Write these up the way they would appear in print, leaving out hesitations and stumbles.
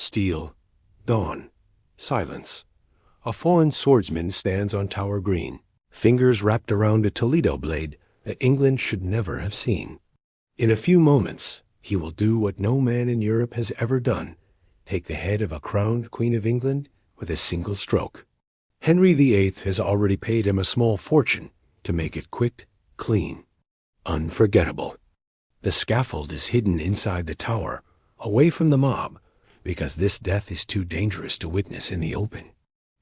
Steel, dawn, silence. A foreign swordsman stands on Tower Green, fingers wrapped around a Toledo blade that England should never have seen. In a few moments, he will do what no man in Europe has ever done, take the head of a crowned Queen of England with a single stroke. Henry VIII has already paid him a small fortune to make it quick, clean, unforgettable. The scaffold is hidden inside the tower, away from the mob, because this death is too dangerous to witness in the open.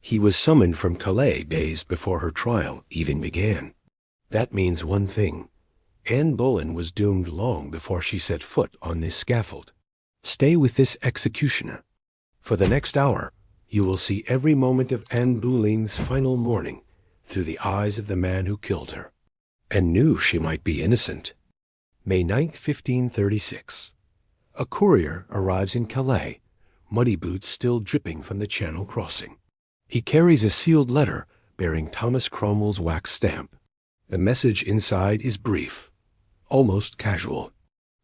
He was summoned from Calais days before her trial even began. That means one thing. Anne Boleyn was doomed long before she set foot on this scaffold. Stay with this executioner. For the next hour, you will see every moment of Anne Boleyn's final mourning through the eyes of the man who killed her, and knew she might be innocent. May 9, 1536. A courier arrives in Calais, muddy boots still dripping from the Channel crossing. He carries a sealed letter bearing Thomas Cromwell's wax stamp. The message inside is brief, almost casual,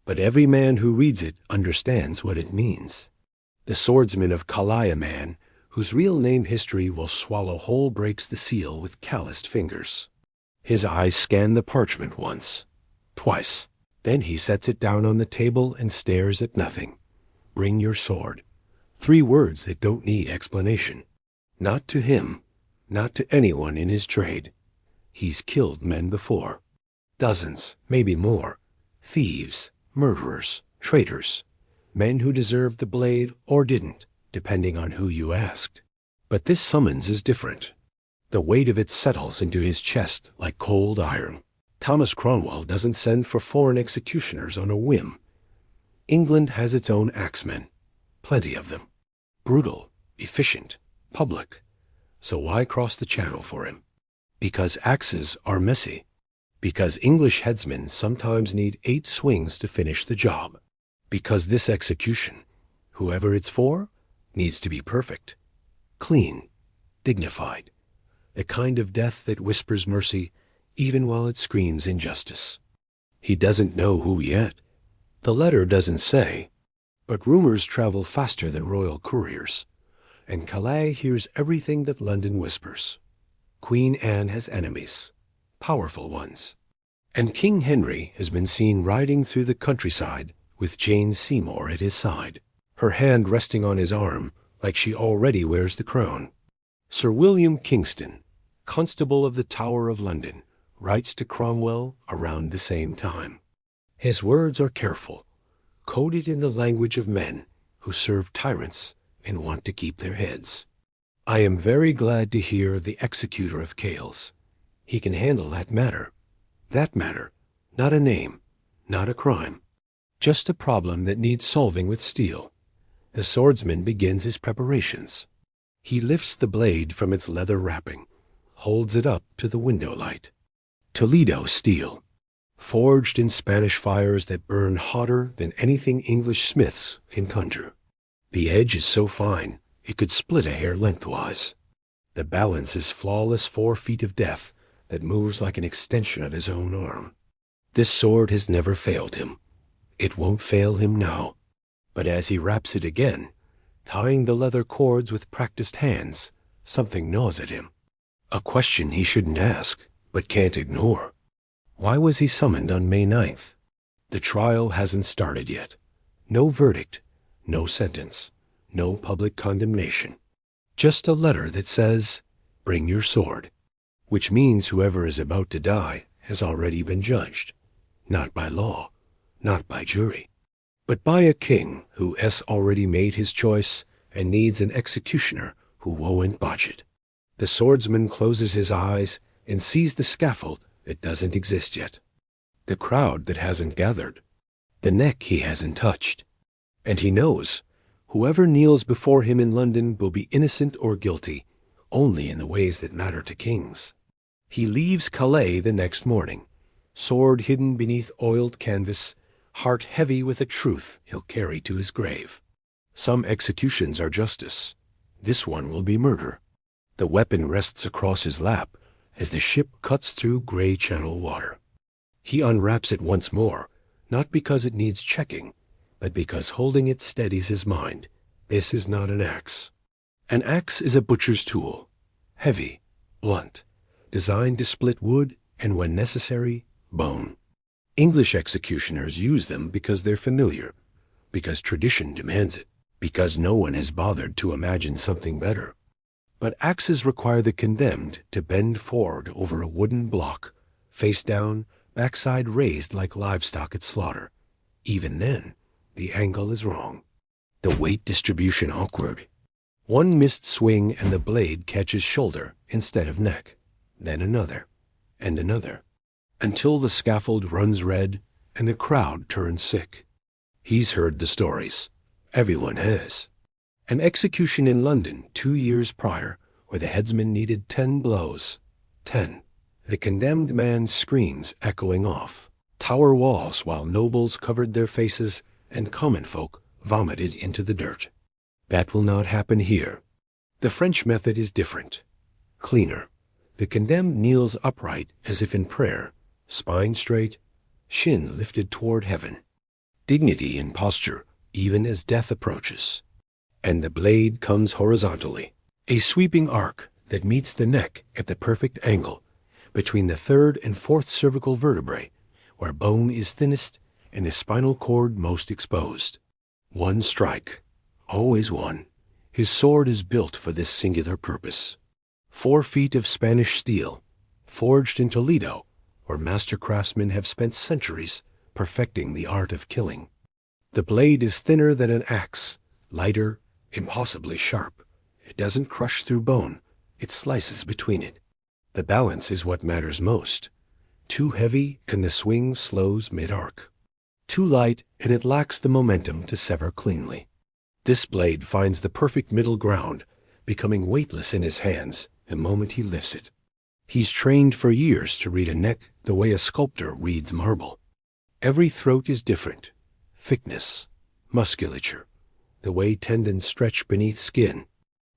but every man who reads it understands what it means. The swordsman of Calais man, whose real name history will swallow whole, breaks the seal with calloused fingers. His eyes scan the parchment once, twice. Then he sets it down on the table and stares at nothing. Bring your sword. 3 words that don't need explanation. Not to him, not to anyone in his trade. He's killed men before. Dozens, maybe more. Thieves, murderers, traitors. Men who deserved the blade or didn't, depending on who you asked. But this summons is different. The weight of it settles into his chest like cold iron. Thomas Cromwell doesn't send for foreign executioners on a whim. England has its own axemen, plenty of them. Brutal, efficient, public. So why cross the Channel for him? Because axes are messy. Because English headsmen sometimes need 8 swings to finish the job. Because this execution, whoever it's for, needs to be perfect, clean, dignified. The kind of death that whispers mercy even while it screams injustice. He doesn't know who yet. The letter doesn't say, but rumors travel faster than royal couriers, and Calais hears everything that London whispers. Queen Anne has enemies, powerful ones, and King Henry has been seen riding through the countryside with Jane Seymour at his side, her hand resting on his arm like she already wears the crown. Sir William Kingston, Constable of the Tower of London, writes to Cromwell around the same time. His words are careful, coded in the language of men who serve tyrants and want to keep their heads. I am very glad to hear the executor of Cales. He can handle that matter. That matter, not a name, not a crime. Just a problem that needs solving with steel. The swordsman begins his preparations. He lifts the blade from its leather wrapping, holds it up to the window light. Toledo steel, forged in Spanish fires that burn hotter than anything English smiths can conjure. The edge is so fine, it could split a hair lengthwise. The balance is flawless 4 feet of death that moves like an extension of his own arm. This sword has never failed him. It won't fail him now. But as he wraps it again, tying the leather cords with practiced hands, something gnaws at him. A question he shouldn't ask, but can't ignore. Why was he summoned on May 9th? The trial hasn't started yet. No verdict, no sentence, no public condemnation. Just a letter that says, "Bring your sword," which means whoever is about to die has already been judged, not by law, not by jury, but by a king who has already made his choice and needs an executioner who won't botch it. The swordsman closes his eyes and sees the scaffold that doesn't exist yet, the crowd that hasn't gathered, the neck he hasn't touched. And he knows whoever kneels before him in London will be innocent or guilty only in the ways that matter to kings. He leaves Calais the next morning, sword hidden beneath oiled canvas, heart heavy with a truth he'll carry to his grave. Some executions are justice. This one will be murder. The weapon rests across his lap as the ship cuts through gray Channel water. He unwraps it once more, not because it needs checking, but because holding it steadies his mind, This is not an axe. An axe is a butcher's tool, heavy, blunt, designed to split wood and, when necessary, bone. English executioners use them because they're familiar, because tradition demands it, because no one has bothered to imagine something better. But axes require the condemned to bend forward over a wooden block, face down, backside raised like livestock at slaughter. Even then, the angle is wrong. The weight distribution awkward. One missed swing and the blade catches shoulder instead of neck, then another, and another, until the scaffold runs red and the crowd turns sick. He's heard the stories. Everyone has. An execution in London 2 years prior, where the headsman needed 10 blows. 10. The condemned man's screams echoing off tower walls while nobles covered their faces and common folk vomited into the dirt. That will not happen here. The French method is different, cleaner. The condemned kneels upright as if in prayer, spine straight, shin lifted toward heaven. Dignity in posture, even as death approaches. And the blade comes horizontally, a sweeping arc that meets the neck at the perfect angle between the 3rd and 4th cervical vertebrae, where bone is thinnest and the spinal cord most exposed. One strike, always one. His sword is built for this singular purpose. 4 feet of Spanish steel, forged in Toledo, where master craftsmen have spent centuries perfecting the art of killing. The blade is thinner than an axe, lighter, impossibly sharp. It doesn't crush through bone, it slices between it. The balance is what matters most. Too heavy and the swing slows mid-arc. Too light and it lacks the momentum to sever cleanly. This blade finds the perfect middle ground, becoming weightless in his hands the moment he lifts it. He's trained for years to read a neck the way a sculptor reads marble. Every throat is different. Thickness, musculature, the way tendons stretch beneath skin.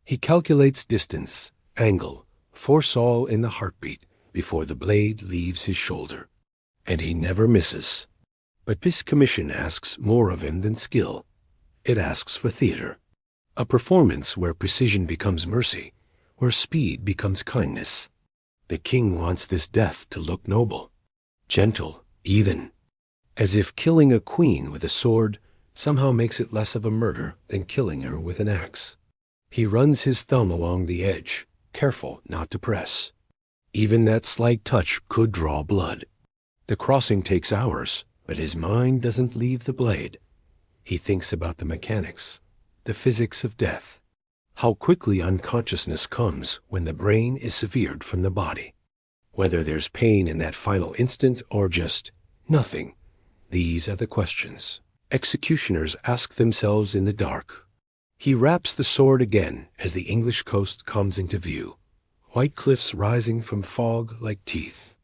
He calculates distance, angle, force all in the heartbeat before the blade leaves his shoulder. And he never misses. But this commission asks more of him than skill. It asks for theater. A performance where precision becomes mercy, where speed becomes kindness. The king wants this death to look noble, gentle, even, as if killing a queen with a sword somehow makes it less of a murder than killing her with an axe. He runs his thumb along the edge, careful not to press. Even that slight touch could draw blood. The crossing takes hours, but his mind doesn't leave the blade. He thinks about the mechanics, the physics of death, how quickly unconsciousness comes when the brain is severed from the body. Whether there's pain in that final instant or just nothing, these are the questions executioners ask themselves in the dark. He raps the sword again as the English coast comes into view, white cliffs rising from fog like teeth.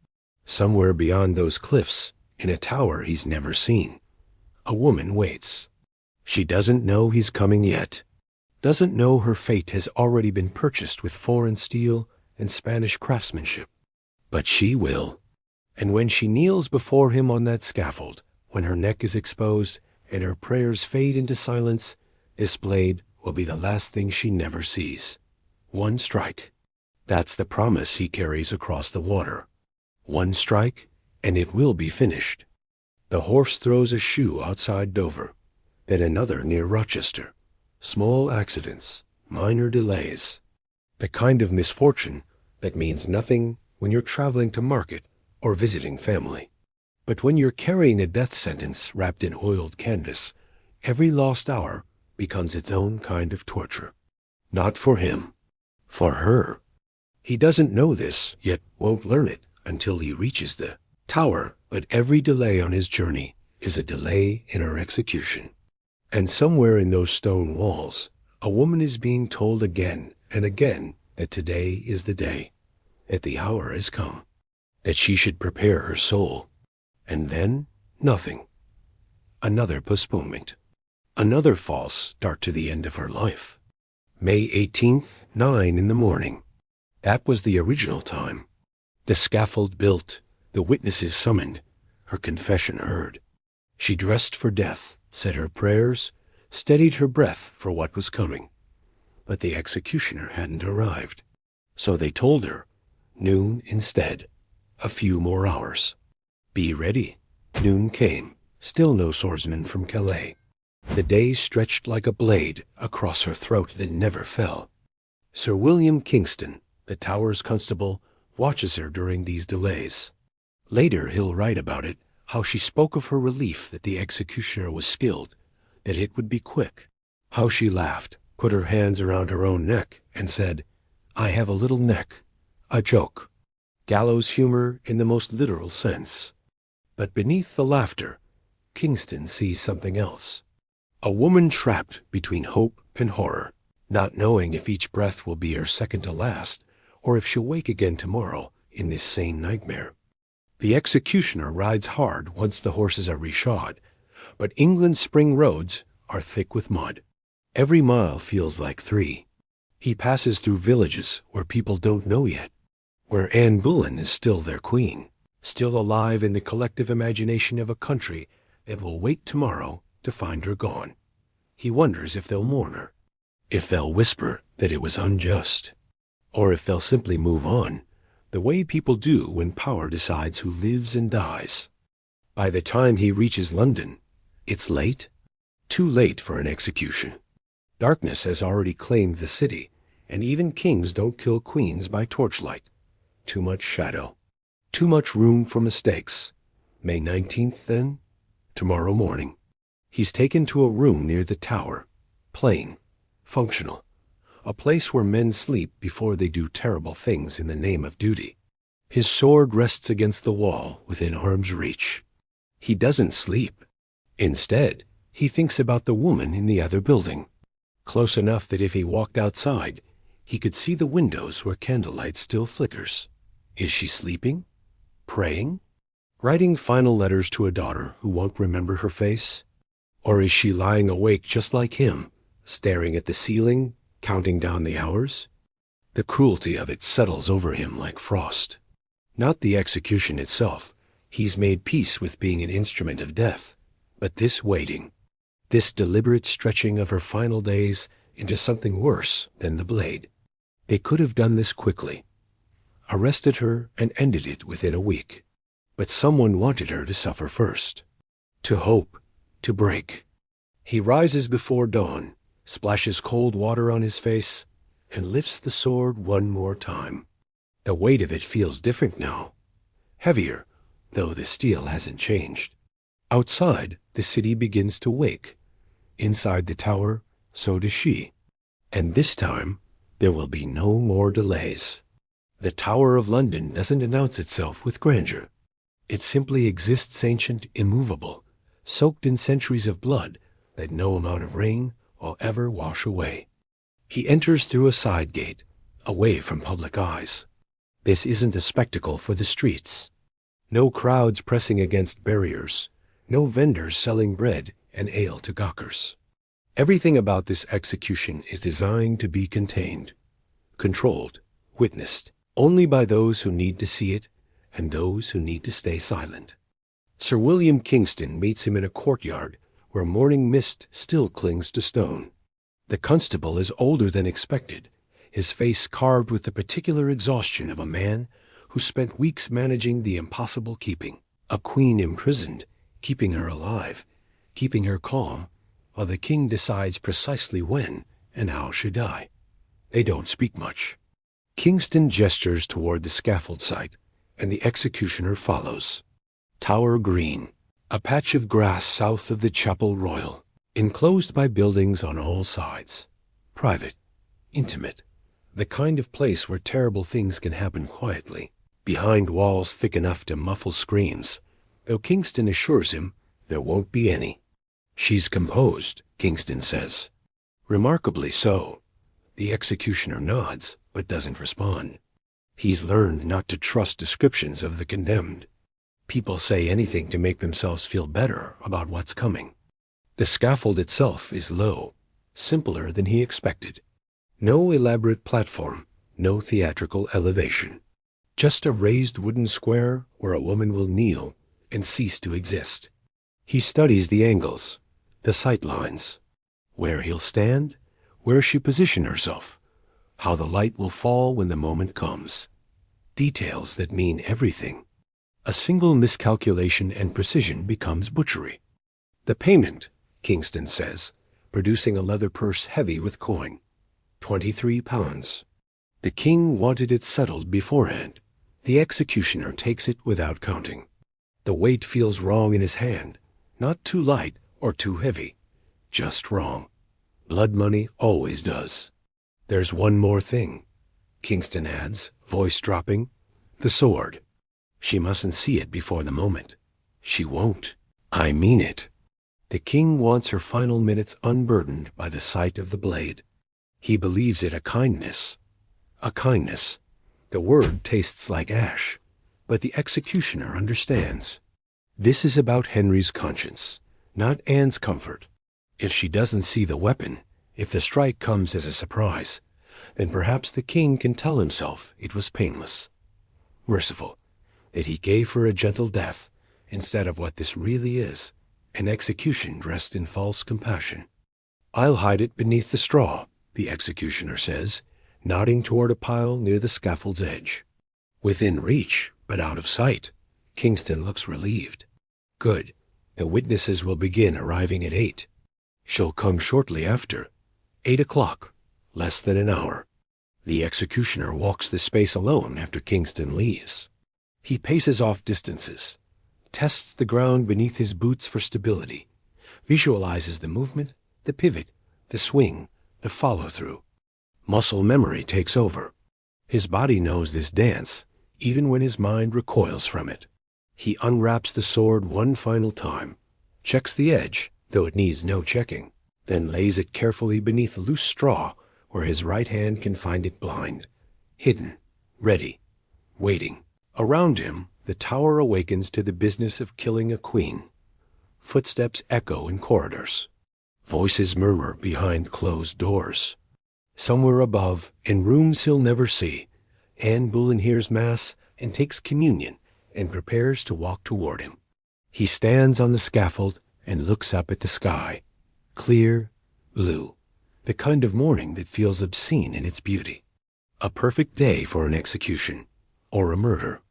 Somewhere beyond those cliffs, in a tower he's never seen, a woman waits. She doesn't know he's coming yet, doesn't know her fate has already been purchased with foreign steel and Spanish craftsmanship. But she will. And when she kneels before him on that scaffold, when her neck is exposed and her prayers fade into silence, this blade will be the last thing she never sees. One strike. That's the promise he carries across the water. One strike, and it will be finished. The horse throws a shoe outside Dover, then another near Rochester. Small accidents, minor delays. The kind of misfortune that means nothing when you're traveling to market or visiting family. But when you're carrying a death sentence wrapped in oiled canvas, every lost hour becomes its own kind of torture. Not for him, for her. He doesn't know this, yet won't learn it until he reaches the tower, but every delay on his journey is a delay in her execution. And somewhere in those stone walls, a woman is being told again and again that today is the day, that the hour has come, that she should prepare her soul. And then, nothing. Another postponement. Another false start to the end of her life. May 18th, 9 in the morning. That was the original time. The scaffold built, the witnesses summoned, her confession heard. She dressed for death, said her prayers, steadied her breath for what was coming. But the executioner hadn't arrived. So they told her, noon instead, a few more hours. Be ready. Noon came, still no swordsman from Calais. The day stretched like a blade across her throat that never fell. Sir William Kingston, the Tower's constable, watches her during these delays. Later he'll write about it, how she spoke of her relief that the executioner was skilled, that it would be quick. How she laughed, put her hands around her own neck, and said, "I have a little neck." A joke. Gallows humor in the most literal sense. But beneath the laughter, Kingston sees something else. A woman trapped between hope and horror, not knowing if each breath will be her second to last, or if she'll wake again tomorrow in this same nightmare. The executioner rides hard once the horses are reshod, but England's spring roads are thick with mud. Every mile feels like 3. He passes through villages where people don't know yet, where Anne Boleyn is still their queen, still alive in the collective imagination of a country that will wait tomorrow to find her gone. He wonders if they'll mourn her, if they'll whisper that it was unjust, or if they'll simply move on, the way people do when power decides who lives and dies. By the time he reaches London, it's late, too late for an execution. Darkness has already claimed the city, and even kings don't kill queens by torchlight. Too much shadow, too much room for mistakes. May 19th, then? Tomorrow morning. He's taken to a room near the Tower, plain, functional, a place where men sleep before they do terrible things in the name of duty. His sword rests against the wall within arm's reach. He doesn't sleep. Instead, he thinks about the woman in the other building, close enough that if he walked outside, he could see the windows where candlelight still flickers. Is she sleeping? Praying? Writing final letters to a daughter who won't remember her face? Or is she lying awake just like him, staring at the ceiling, counting down the hours? The cruelty of it settles over him like frost. Not the execution itself. He's made peace with being an instrument of death. But this waiting, this deliberate stretching of her final days into something worse than the blade. They could have done this quickly, arrested her and ended it within a week. But someone wanted her to suffer first, to hope, to break. He rises before dawn, splashes cold water on his face, and lifts the sword one more time. The weight of it feels different now, heavier, though the steel hasn't changed. Outside, the city begins to wake. Inside the Tower, so does she. And this time, there will be no more delays. The Tower of London doesn't announce itself with grandeur. It simply exists ancient, immovable, soaked in centuries of blood that no amount of rain will ever wash away. He enters through a side gate, away from public eyes. This isn't a spectacle for the streets. No crowds pressing against barriers, no vendors selling bread and ale to gawkers. Everything about this execution is designed to be contained, controlled, witnessed, only by those who need to see it and those who need to stay silent. Sir William Kingston meets him in a courtyard where morning mist still clings to stone. The constable is older than expected, his face carved with the particular exhaustion of a man who spent weeks managing the impossible keeping. A queen imprisoned, keeping her alive, keeping her calm, while the king decides precisely when and how she die. They don't speak much. Kingston gestures toward the scaffold site, and the executioner follows. Tower Green, a patch of grass south of the Chapel Royal, enclosed by buildings on all sides. Private, intimate, the kind of place where terrible things can happen quietly, behind walls thick enough to muffle screams, though Kingston assures him there won't be any. She's composed, Kingston says. Remarkably so. The executioner nods, but doesn't respond. He's learned not to trust descriptions of the condemned. People say anything to make themselves feel better about what's coming. The scaffold itself is low, simpler than he expected. No elaborate platform, no theatrical elevation. Just a raised wooden square where a woman will kneel and cease to exist. He studies the angles, the sight lines. Where he'll stand, where she position herself, how the light will fall when the moment comes. Details that mean everything. A single miscalculation and precision becomes butchery. The payment, Kingston says, producing a leather purse heavy with coin. £23. The king wanted it settled beforehand. The executioner takes it without counting. The weight feels wrong in his hand, not too light or too heavy, just wrong. Blood money always does. There's one more thing, Kingston adds, voice dropping. The sword. She mustn't see it before the moment. She won't. I mean it. The king wants her final minutes unburdened by the sight of the blade. He believes it a kindness. A kindness. The word tastes like ash, but the executioner understands. This is about Henry's conscience, not Anne's comfort. If she doesn't see the weapon, if the strike comes as a surprise, then perhaps the king can tell himself it was painless. Merciful, that he gave her a gentle death instead of what this really is, an execution dressed in false compassion. I'll hide it beneath the straw, the executioner says, nodding toward a pile near the scaffold's edge. Within reach, but out of sight. Kingston looks relieved. Good. The witnesses will begin arriving at 8. She'll come shortly after. 8 o'clock. Less than an hour. The executioner walks the space alone after Kingston leaves. He paces off distances, tests the ground beneath his boots for stability, visualizes the movement, the pivot, the swing, the follow-through. Muscle memory takes over. His body knows this dance, even when his mind recoils from it. He unwraps the sword one final time, checks the edge, though it needs no checking, then lays it carefully beneath loose straw where his right hand can find it blind, hidden, ready, waiting. Around him, the tower awakens to the business of killing a queen. Footsteps echo in corridors. Voices murmur behind closed doors. Somewhere above, in rooms he'll never see, Anne Boleyn hears Mass and takes communion and prepares to walk toward him. He stands on the scaffold and looks up at the sky. Clear, blue, the kind of morning that feels obscene in its beauty. A perfect day for an execution, or a murder.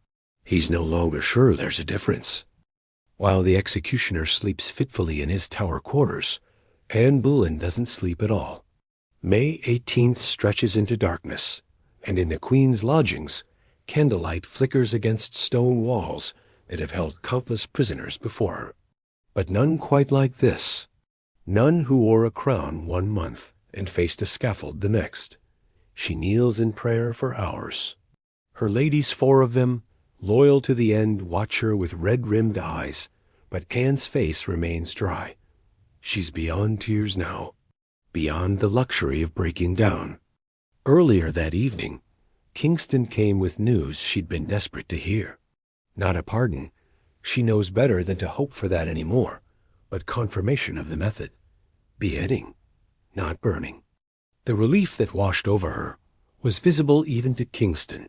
He's no longer sure there's a difference. While the executioner sleeps fitfully in his tower quarters, Anne Boleyn doesn't sleep at all. May 18th stretches into darkness, and in the Queen's lodgings, candlelight flickers against stone walls that have held countless prisoners before her. But none quite like this. None who wore a crown 1 month and faced a scaffold the next. She kneels in prayer for hours. Her ladies, 4 of them, loyal to the end, watch her with red-rimmed eyes, but Anne's face remains dry. She's beyond tears now, beyond the luxury of breaking down. Earlier that evening, Kingston came with news she'd been desperate to hear. Not a pardon. She knows better than to hope for that anymore, but confirmation of the method. Beheading, not burning. The relief that washed over her was visible even to Kingston,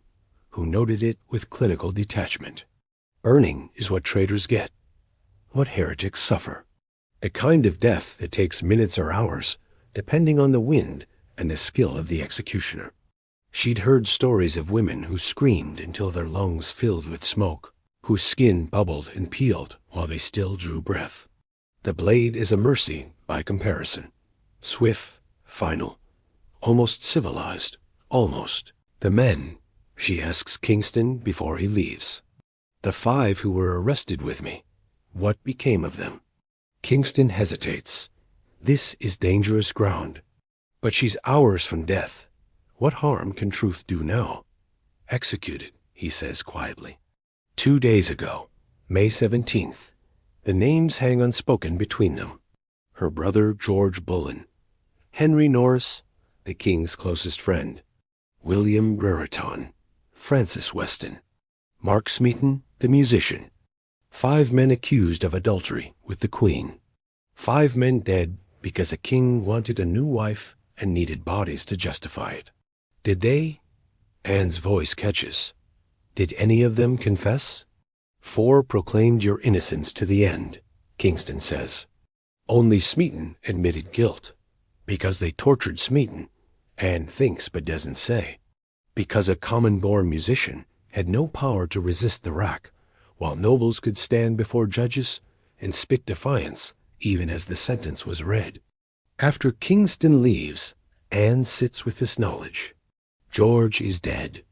who noted it with clinical detachment. Burning is what traitors get, what heretics suffer. The kind of death that takes minutes or hours, depending on the wind and the skill of the executioner. She'd heard stories of women who screamed until their lungs filled with smoke, whose skin bubbled and peeled while they still drew breath. The blade is a mercy by comparison. Swift, final, almost civilized, almost. The men, she asks Kingston before he leaves. The 5 who were arrested with me, what became of them? Kingston hesitates. This is dangerous ground. But she's hours from death. What harm can truth do now? Executed, he says quietly. 2 days ago, May 17th, the names hang unspoken between them. Her brother George Boleyn, Henry Norris, the king's closest friend, William Brereton, Francis Weston, Mark Smeaton, the musician. 5 men accused of adultery with the queen. 5 men dead because a king wanted a new wife and needed bodies to justify it. Did they? Anne's voice catches. Did any of them confess? 4 proclaimed your innocence to the end, Kingston says. Only Smeaton admitted guilt. Because they tortured Smeaton, Anne thinks but doesn't say. Because a common-born musician had no power to resist the rack, while nobles could stand before judges and spit defiance even as the sentence was read. After Kingston leaves, Anne sits with this knowledge. George is dead.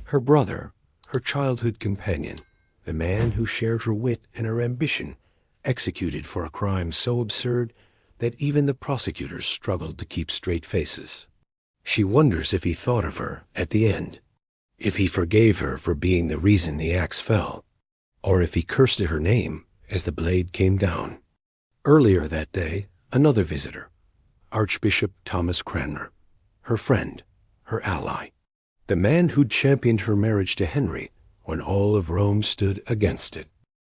Her brother, her childhood companion, the man who shared her wit and her ambition, executed for a crime so absurd that even the prosecutors struggled to keep straight faces. She wonders if he thought of her at the end, if he forgave her for being the reason the axe fell, or if he cursed her name as the blade came down. Earlier that day, another visitor, Archbishop Thomas Cranmer, her friend, her ally, the man who'd championed her marriage to Henry when all of Rome stood against it.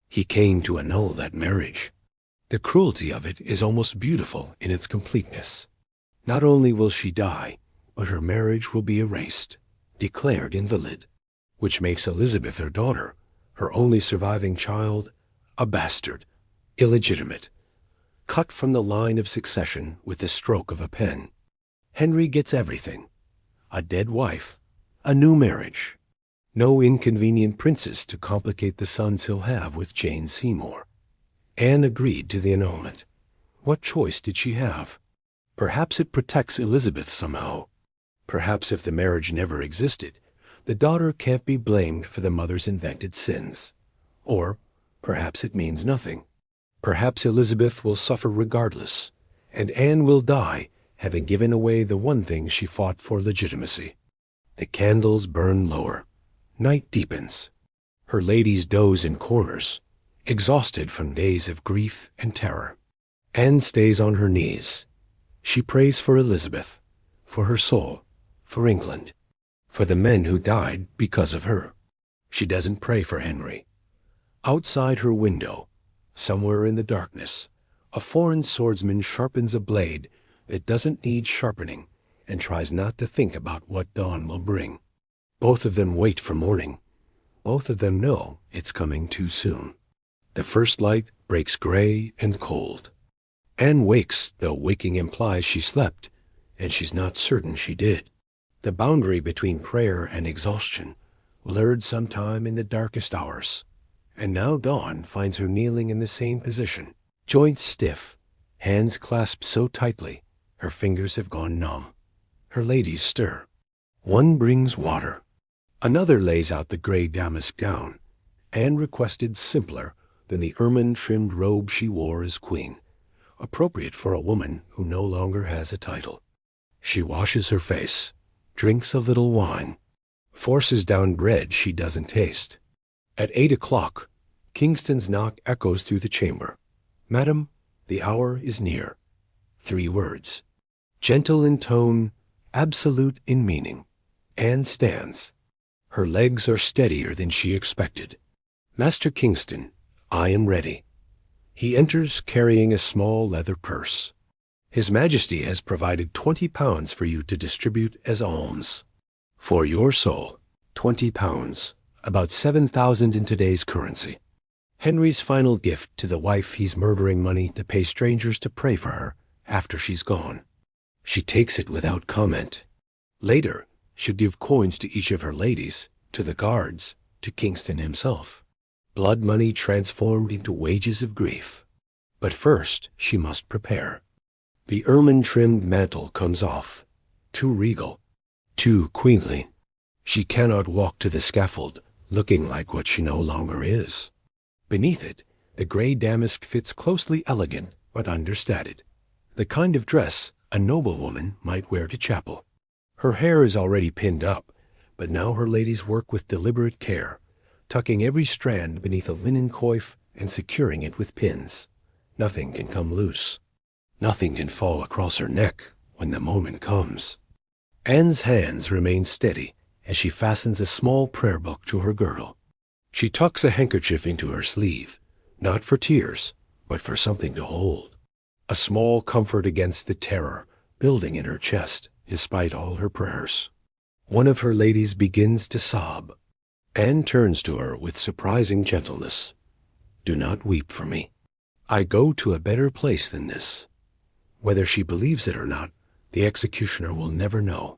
He came to annul that marriage. The cruelty of it is almost beautiful in its completeness. Not only will she die, but her marriage will be erased, declared invalid, which makes Elizabeth, her daughter, her only surviving child, a bastard, illegitimate, cut from the line of succession with the stroke of a pen. Henry gets everything: a dead wife, a new marriage, no inconvenient princes to complicate the sons he'll have with Jane Seymour. Anne agreed to the annulment. What choice did she have? Perhaps it protects Elizabeth somehow. Perhaps if the marriage never existed, the daughter can't be blamed for the mother's invented sins. Or perhaps it means nothing. Perhaps Elizabeth will suffer regardless, and Anne will die having given away the one thing she fought for: legitimacy. The candles burn lower. Night deepens. Her ladies doze in corners, exhausted from days of grief and terror. Anne stays on her knees. She prays for Elizabeth, for her soul, for England, for the men who died because of her. She doesn't pray for Henry. Outside her window, somewhere in the darkness, a foreign swordsman sharpens a blade that doesn't need sharpening and tries not to think about what dawn will bring. Both of them wait for morning. Both of them know it's coming too soon. The first light breaks gray and cold. Anne wakes, though waking implies she slept, and she's not certain she did. The boundary between prayer and exhaustion blurred sometime in the darkest hours, and now dawn finds her kneeling in the same position, joints stiff, hands clasped so tightly her fingers have gone numb. Her ladies stir. One brings water. Another lays out the gray damask gown. Anne requested simpler than the ermine-trimmed robe she wore as queen, appropriate for a woman who no longer has a title. She washes her face, drinks a little wine, forces down bread she doesn't taste. At 8 o'clock, Kingston's knock echoes through the chamber. "Madam, the hour is near." 3 words. Gentle in tone, absolute in meaning. Anne stands. Her legs are steadier than she expected. "Master Kingston, I am ready." He enters carrying a small leather purse. "His Majesty has provided £20 for you to distribute as alms. For your soul, £20, about 7,000 in today's currency. Henry's final gift to the wife he's murdering money to pay strangers to pray for her after she's gone." She takes it without comment. Later, she'll give coins to each of her ladies, to the guards, to Kingston himself. Blood money transformed into wages of grief. But first, she must prepare. The ermine-trimmed mantle comes off, too regal, too queenly. She cannot walk to the scaffold looking like what she no longer is. Beneath it, the gray damask fits closely elegant but understated, the kind of dress a noblewoman might wear to chapel. Her hair is already pinned up, but now her ladies work with deliberate care, tucking every strand beneath a linen coif and securing it with pins. Nothing can come loose. Nothing can fall across her neck when the moment comes. Anne's hands remain steady as she fastens a small prayer book to her girdle. She tucks a handkerchief into her sleeve, not for tears, but for something to hold. A small comfort against the terror building in her chest, despite all her prayers. One of her ladies begins to sob. Anne turns to her with surprising gentleness. "Do not weep for me. I go to a better place than this." Whether she believes it or not, The executioner will never know.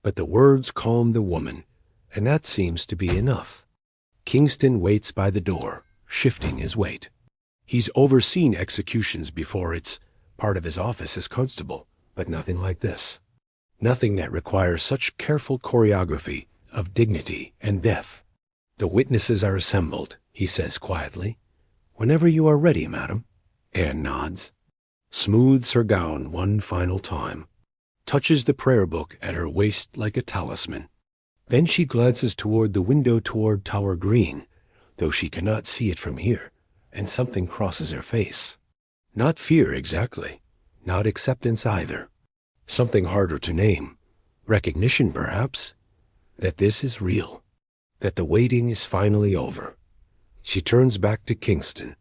But the words calm the woman, and that seems to be enough. Kingston waits by the door, shifting his weight. He's overseen executions before. It's part of his office as constable, but nothing like this. Nothing that requires such careful choreography of dignity and death. The witnesses are assembled, he says quietly. Whenever you are ready, madam. Anne nods. Smooths her gown one final time. Touches the prayer book at her waist like a talisman. Then she glances toward the window toward Tower Green, though she cannot see it from here, and something crosses her face. Not fear exactly, not acceptance either. Something harder to name. Recognition, perhaps, that this is real, that the waiting is finally over. She turns back to Kingston.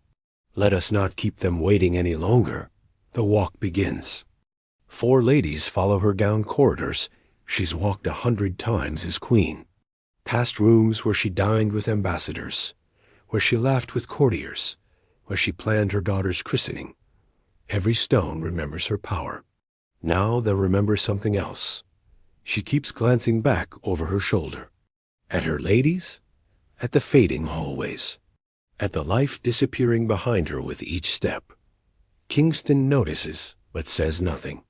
Let us not keep them waiting any longer. The walk begins. 4 ladies follow her down corridors she's walked 100 times as queen. Past rooms where she dined with ambassadors, where she laughed with courtiers, where she planned her daughter's christening. Every stone remembers her power. Now they'll remember something else. She keeps glancing back over her shoulder. At her ladies, at the fading hallways, at the life disappearing behind her with each step. Kingston notices, but says nothing.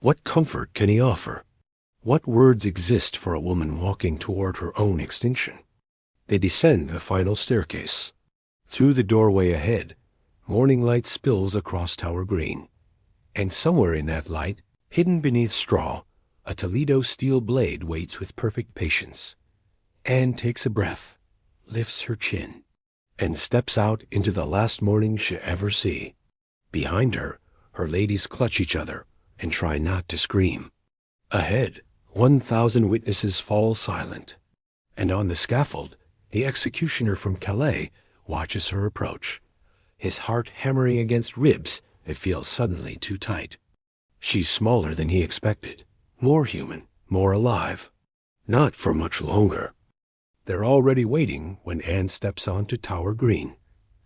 What comfort can he offer? What words exist for a woman walking toward her own extinction? They descend the final staircase. Through the doorway ahead, morning light spills across Tower Green. And somewhere in that light, hidden beneath straw, a Toledo steel blade waits with perfect patience. Anne takes a breath, lifts her chin, and steps out into the last morning she'll ever see. Behind her, her ladies clutch each other and try not to scream. Ahead, 1,000 witnesses fall silent. And on the scaffold, the executioner from Calais watches her approach, his heart hammering against ribs that feel suddenly too tight. She's smaller than he expected, more human, more alive. Not for much longer. They're already waiting when Anne steps onto Tower Green.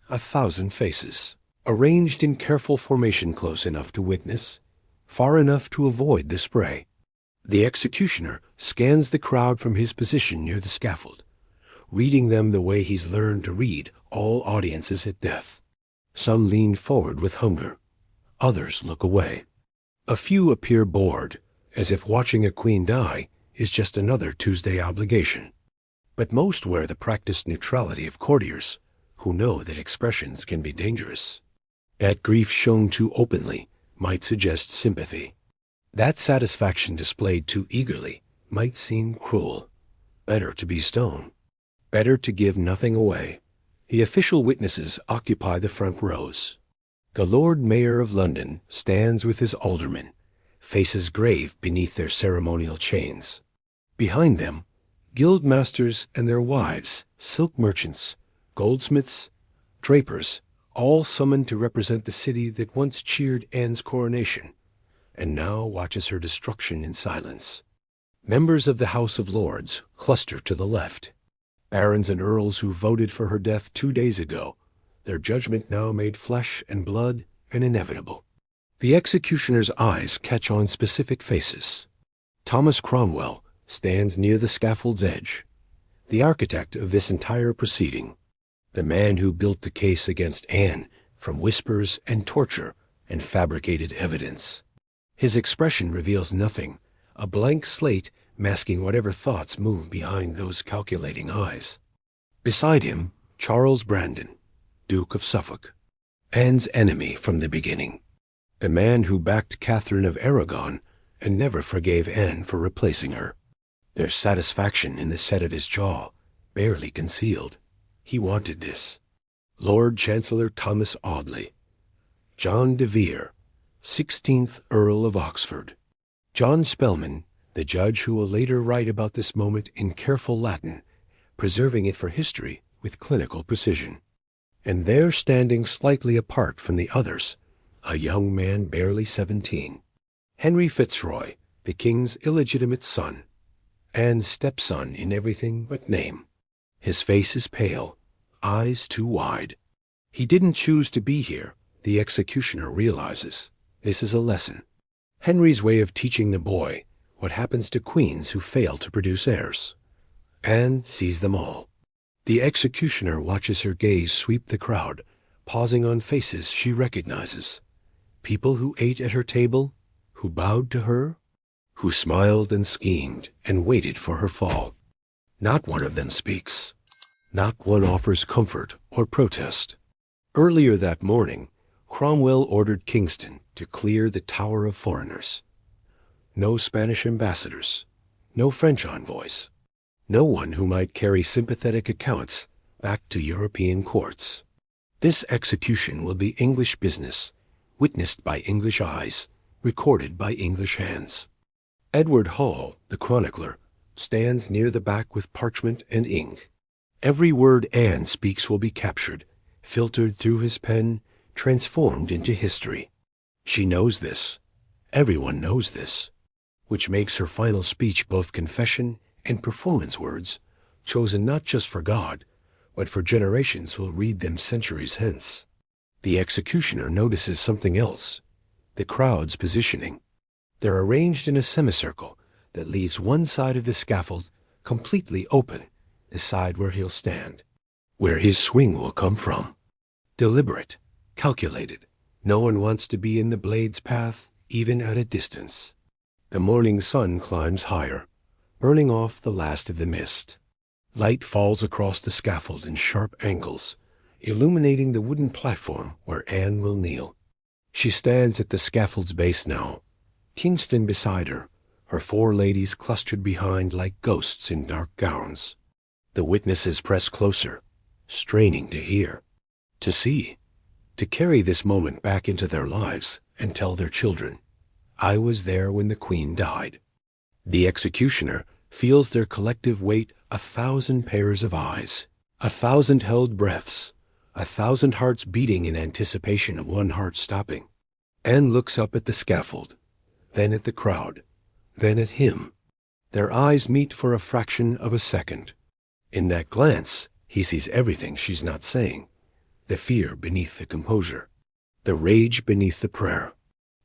1,000 faces, arranged in careful formation close enough to witness, far enough to avoid the spray. The executioner scans the crowd from his position near the scaffold, reading them the way he's learned to read all audiences at death. Some lean forward with hunger. Others look away. A few appear bored, as if watching a queen die is just another Tuesday obligation. But most wear the practiced neutrality of courtiers, who know that expressions can be dangerous. That grief shown too openly might suggest sympathy. That satisfaction displayed too eagerly might seem cruel. Better to be stone. Better to give nothing away. The official witnesses occupy the front rows. The Lord Mayor of London stands with his aldermen, faces grave beneath their ceremonial chains. Behind them, guild masters and their wives, silk merchants, goldsmiths, drapers, all summoned to represent the city that once cheered Anne's coronation, and now watches her destruction in silence. Members of the House of Lords cluster to the left. Barons and earls who voted for her death 2 days ago, their judgment now made flesh and blood and inevitable. The executioner's eyes catch on specific faces. Thomas Cromwell stands near the scaffold's edge, the architect of this entire proceeding, the man who built the case against Anne from whispers and torture and fabricated evidence. His expression reveals nothing, a blank slate masking whatever thoughts move behind those calculating eyes. Beside him, Charles Brandon, Duke of Suffolk, Anne's enemy from the beginning, the man who backed Catherine of Aragon and never forgave Anne for replacing her. There's satisfaction in the set of his jaw, barely concealed. He wanted this. Lord Chancellor Thomas Audley, John de Vere, 16th Earl of Oxford, John Spellman, the judge who will later write about this moment in careful Latin, preserving it for history with clinical precision. And there, standing slightly apart from the others, a young man barely 17, Henry Fitzroy, the king's illegitimate son, Anne's stepson in everything but name. His face is pale, eyes too wide. He didn't choose to be here, the executioner realizes. This is a lesson. Henry's way of teaching the boy what happens to queens who fail to produce heirs. Anne sees them all. The executioner watches her gaze sweep the crowd, pausing on faces she recognizes. People who ate at her table, who bowed to her, who smiled and schemed and waited for her fall. Not one of them speaks. Not one offers comfort or protest. Earlier that morning, Cromwell ordered Kingston to clear the Tower of foreigners. No Spanish ambassadors, no French envoys, no one who might carry sympathetic accounts back to European courts. This execution will be English business, witnessed by English eyes, recorded by English hands. Edward Hall, the chronicler, stands near the back with parchment and ink. Every word Anne speaks will be captured, filtered through his pen, transformed into history. She knows this. Everyone knows this, which makes her final speech both confession and performance words, chosen not just for God, but for generations who will read them centuries hence. The executioner notices something else: the crowd's positioning. They're arranged in a semicircle that leaves one side of the scaffold completely open, the side where he'll stand, where his swing will come from. Deliberate, calculated. No one wants to be in the blade's path, even at a distance. The morning sun climbs higher, burning off the last of the mist. Light falls across the scaffold in sharp angles, illuminating the wooden platform where Anne will kneel. She stands at the scaffold's base now, Kingston beside her, her four ladies clustered behind like ghosts in dark gowns. The witnesses press closer, straining to hear, to see, to carry this moment back into their lives and tell their children, "I was there when the Queen died." The executioner feels their collective weight 1,000 pairs of eyes, 1,000 held breaths, 1,000 hearts beating in anticipation of one heart stopping. Anne looks up at the scaffold, then at the crowd, then at him. Their eyes meet for a fraction of a second. In that glance, he sees everything she's not saying: the fear beneath the composure, the rage beneath the prayer,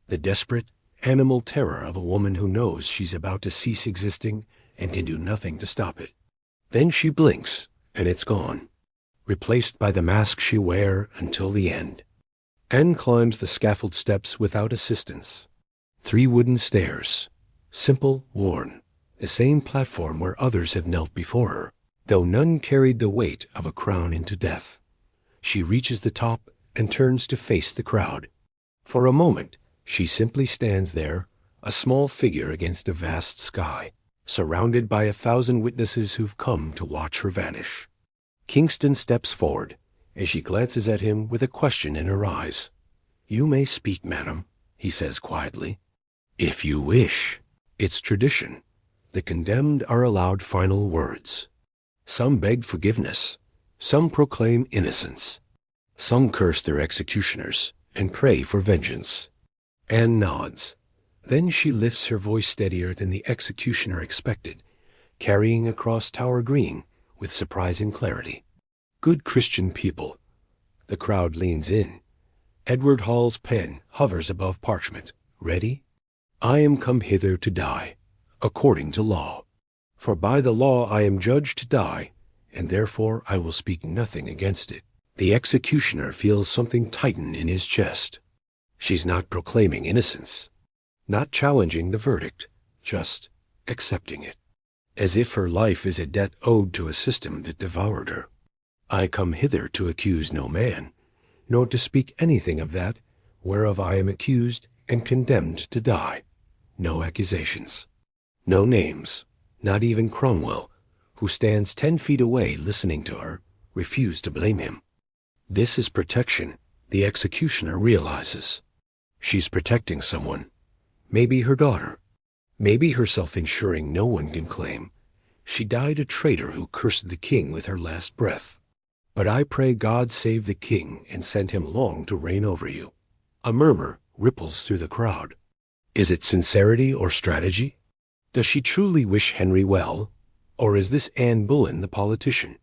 the desperate, animal terror of a woman who knows she's about to cease existing and can do nothing to stop it. Then she blinks, and it's gone, replaced by the mask she wear until the end. Anne climbs the scaffold steps without assistance. 3 wooden stairs, simple, worn, the same platform where others have knelt before her, though none carried the weight of a crown into death. She reaches the top and turns to face the crowd. For a moment, she simply stands there, a small figure against a vast sky, surrounded by 1,000 witnesses who've come to watch her vanish. Kingston steps forward, as she glances at him with a question in her eyes. "You may speak, madam," he says quietly. "If you wish." It's tradition. The condemned are allowed final words. Some beg forgiveness. Some proclaim innocence. Some curse their executioners and pray for vengeance. Anne nods. Then she lifts her voice steadier than the executioner expected, carrying across Tower Green with surprising clarity. "Good Christian people." The crowd leans in. Edward Hall's pen hovers above parchment, ready. "I am come hither to die, according to law. For by the law I am judged to die, and therefore I will speak nothing against it." The executioner feels something tighten in his chest. She's not proclaiming innocence, not challenging the verdict, just accepting it, as if her life is a debt owed to a system that devoured her. "I come hither to accuse no man, nor to speak anything of that whereof I am accused and condemned to die. No accusations, no names, not even Cromwell, who stands 10 feet away listening to her, refuse to blame him." This is protection, the executioner realizes. She's protecting someone. Maybe her daughter. Maybe herself, ensuring no one can claim she died a traitor who cursed the king with her last breath. "But I pray God save the king and send him long to reign over you." A murmur ripples through the crowd. Is it sincerity or strategy? Does she truly wish Henry well? Or is this Anne Boleyn, the politician,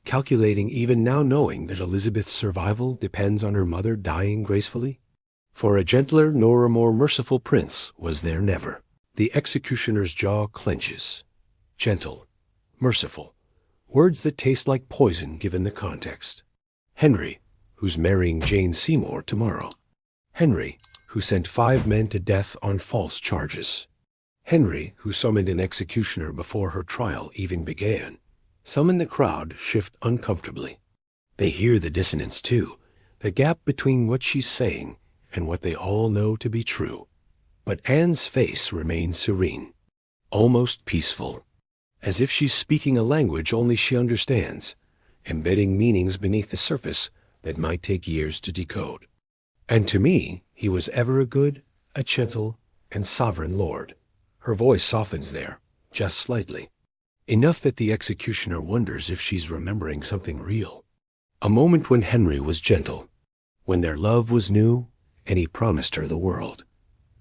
calculating even now, knowing that Elizabeth's survival depends on her mother dying gracefully? For a gentler nor a more merciful prince was there never. The executioner's jaw clenches. Gentle, merciful, words that taste like poison given the context. Henry, who's marrying Jane Seymour tomorrow. Henry, who sent 5 men to death on false charges. Henry, who summoned an executioner before her trial even began. Some in the crowd shift uncomfortably. They hear the dissonance too, the gap between what she's saying and what they all know to be true. But Anne's face remains serene, almost peaceful, as if she's speaking a language only she understands, embedding meanings beneath the surface that might take years to decode. And to me, he was ever a good, a gentle, and sovereign lord. Her voice softens there, just slightly, enough that the executioner wonders if she's remembering something real. A moment when Henry was gentle, when their love was new, and he promised her the world,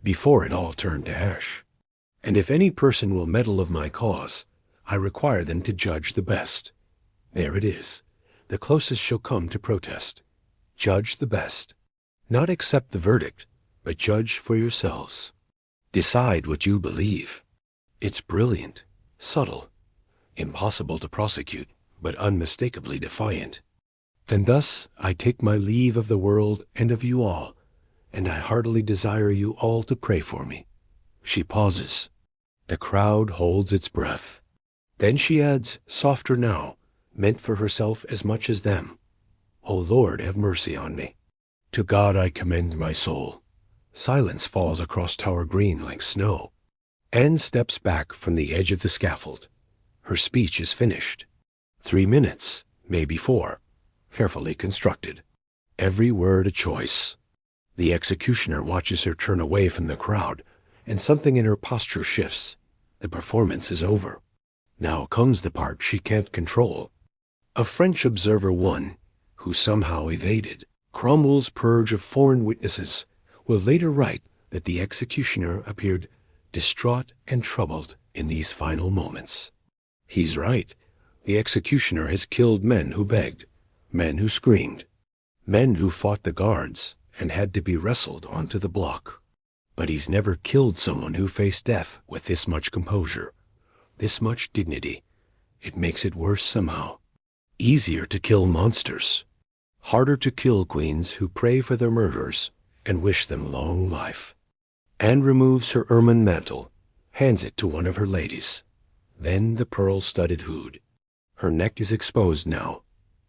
before it all turned to ash. And if any person will meddle of my cause, I require them to judge the best. There it is, the closest she'll come to protest. Judge the best. Not accept the verdict, but judge for yourselves. Decide what you believe. It's brilliant, subtle, impossible to prosecute, but unmistakably defiant. And thus I take my leave of the world and of you all, and I heartily desire you all to pray for me. She pauses. The crowd holds its breath. Then she adds, softer now, meant for herself as much as them. O Lord, have mercy on me. To God I commend my soul. Silence falls across Tower Green like snow. Anne steps back from the edge of the scaffold. Her speech is finished. 3 minutes, maybe 4, carefully constructed. Every word a choice. The executioner watches her turn away from the crowd, and something in her posture shifts. The performance is over. Now comes the part she can't control. A French observer won, who somehow evaded Cromwell's purge of foreign witnesses, will later write that the executioner appeared distraught and troubled in these final moments. He's right. The executioner has killed men who begged, men who screamed, men who fought the guards and had to be wrestled onto the block. But he's never killed someone who faced death with this much composure, this much dignity. It makes it worse somehow. Easier to kill monsters. Harder to kill queens who pray for their murderers and wish them long life. Anne removes her ermine mantle, hands it to one of her ladies. Then the pearl-studded hood. Her neck is exposed now,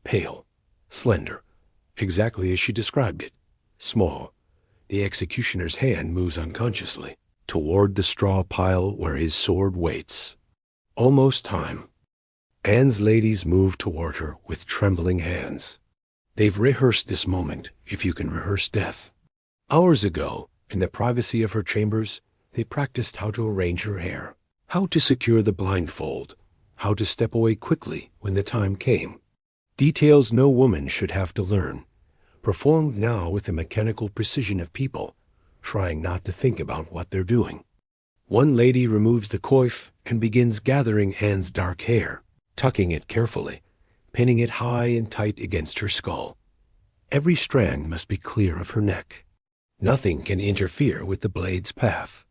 pale, slender, exactly as she described it, small. The executioner's hand moves unconsciously toward the straw pile where his sword waits. Almost time. Anne's ladies move toward her with trembling hands. They've rehearsed this moment, if you can rehearse death. Hours ago, in the privacy of her chambers, they practiced how to arrange her hair, how to secure the blindfold, how to step away quickly when the time came. Details no woman should have to learn, performed now with the mechanical precision of people, trying not to think about what they're doing. One lady removes the coif and begins gathering Anne's dark hair, tucking it carefully, pinning it high and tight against her skull. Every strand must be clear of her neck. Nothing can interfere with the blade's path.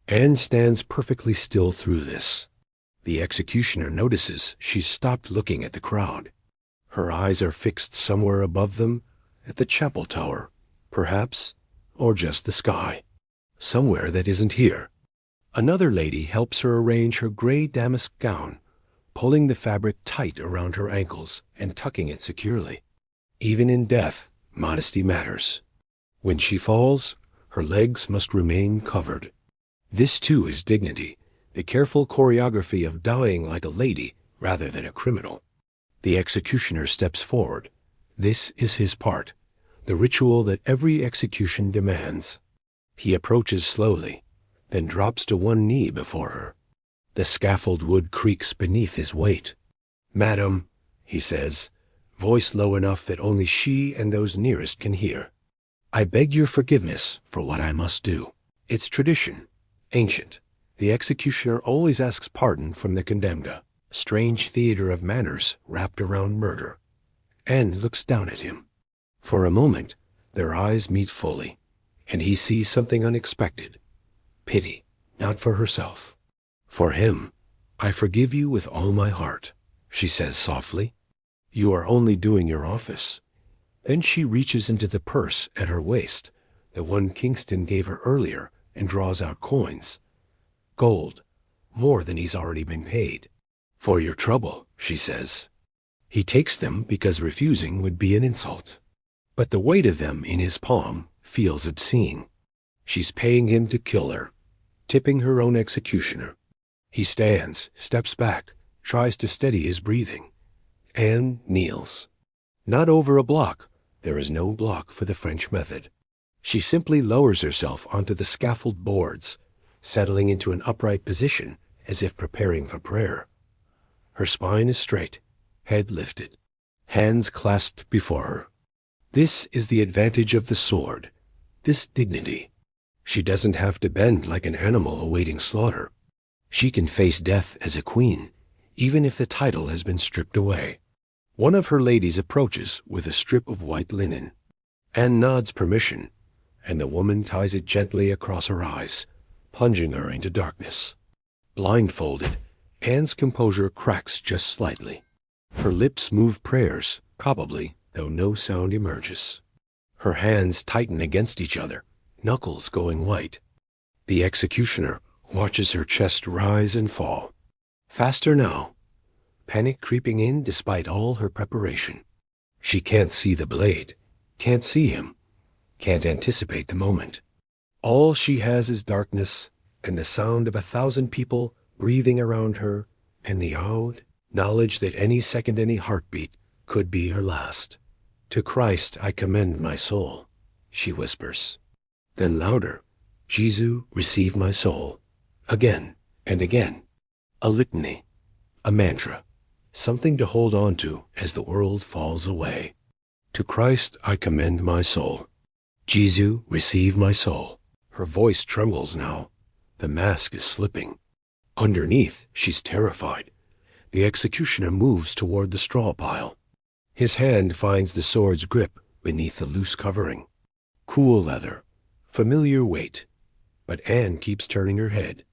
Anne stands perfectly still through this. The executioner notices she's stopped looking at the crowd. Her eyes are fixed somewhere above them, at the chapel tower, perhaps, or just the sky. Somewhere that isn't here. Another lady helps her arrange her gray damask gown, pulling the fabric tight around her ankles and tucking it securely. Even in death, modesty matters. When she falls, her legs must remain covered. This too is dignity, the careful choreography of dying like a lady rather than a criminal. The executioner steps forward. This is his part, the ritual that every execution demands. He approaches slowly, then drops to one knee before her. The scaffold wood creaks beneath his weight. "Madam," he says, voice low enough that only she and those nearest can hear, "I beg your forgiveness for what I must do. It's tradition, ancient. The executioner always asks pardon from the condemned. Strange theater of manners wrapped around murder." Anne looks down at him. For a moment, their eyes meet fully. and he sees something unexpected. Pity, not for herself. For him. I forgive you with all my heart, she says softly. You are only doing your office. Then she reaches into the purse at her waist, the one Kingston gave her earlier, and draws out coins. Gold, more than he's already been paid. For your trouble, she says. He takes them because refusing would be an insult. But the weight of them in his palm feels obscene. She's paying him to kill her, tipping her own executioner. He stands, steps back, tries to steady his breathing. Anne kneels. Not over a block. There is no block for the French method. She simply lowers herself onto the scaffold boards, settling into an upright position as if preparing for prayer. Her spine is straight, head lifted, hands clasped before her. This is the advantage of the sword, this dignity. She doesn't have to bend like an animal awaiting slaughter. She can face death as a queen, even if the title has been stripped away. One of her ladies approaches with a strip of white linen. Anne nods permission, and the woman ties it gently across her eyes, plunging her into darkness. Blindfolded, Anne's composure cracks just slightly. Her lips move prayers, probably, though no sound emerges. Her hands tighten against each other, knuckles going white. The executioner watches her chest rise and fall. Faster now, panic creeping in despite all her preparation. She can't see the blade, can't see him, can't anticipate the moment. All she has is darkness and the sound of 1,000 people breathing around her, and the awed knowledge that any second, any heartbeat could be her last. To Christ I commend my soul, she whispers. Then louder, Jesus, receive my soul. Again and again. A litany, a mantra, something to hold on to as the world falls away. To Christ I commend my soul. Jesus, receive my soul. Her voice trembles now. The mask is slipping. Underneath, she's terrified. The executioner moves toward the straw pile. His hand finds the sword's grip beneath the loose covering. Cool leather, familiar weight. But Anne keeps turning her head.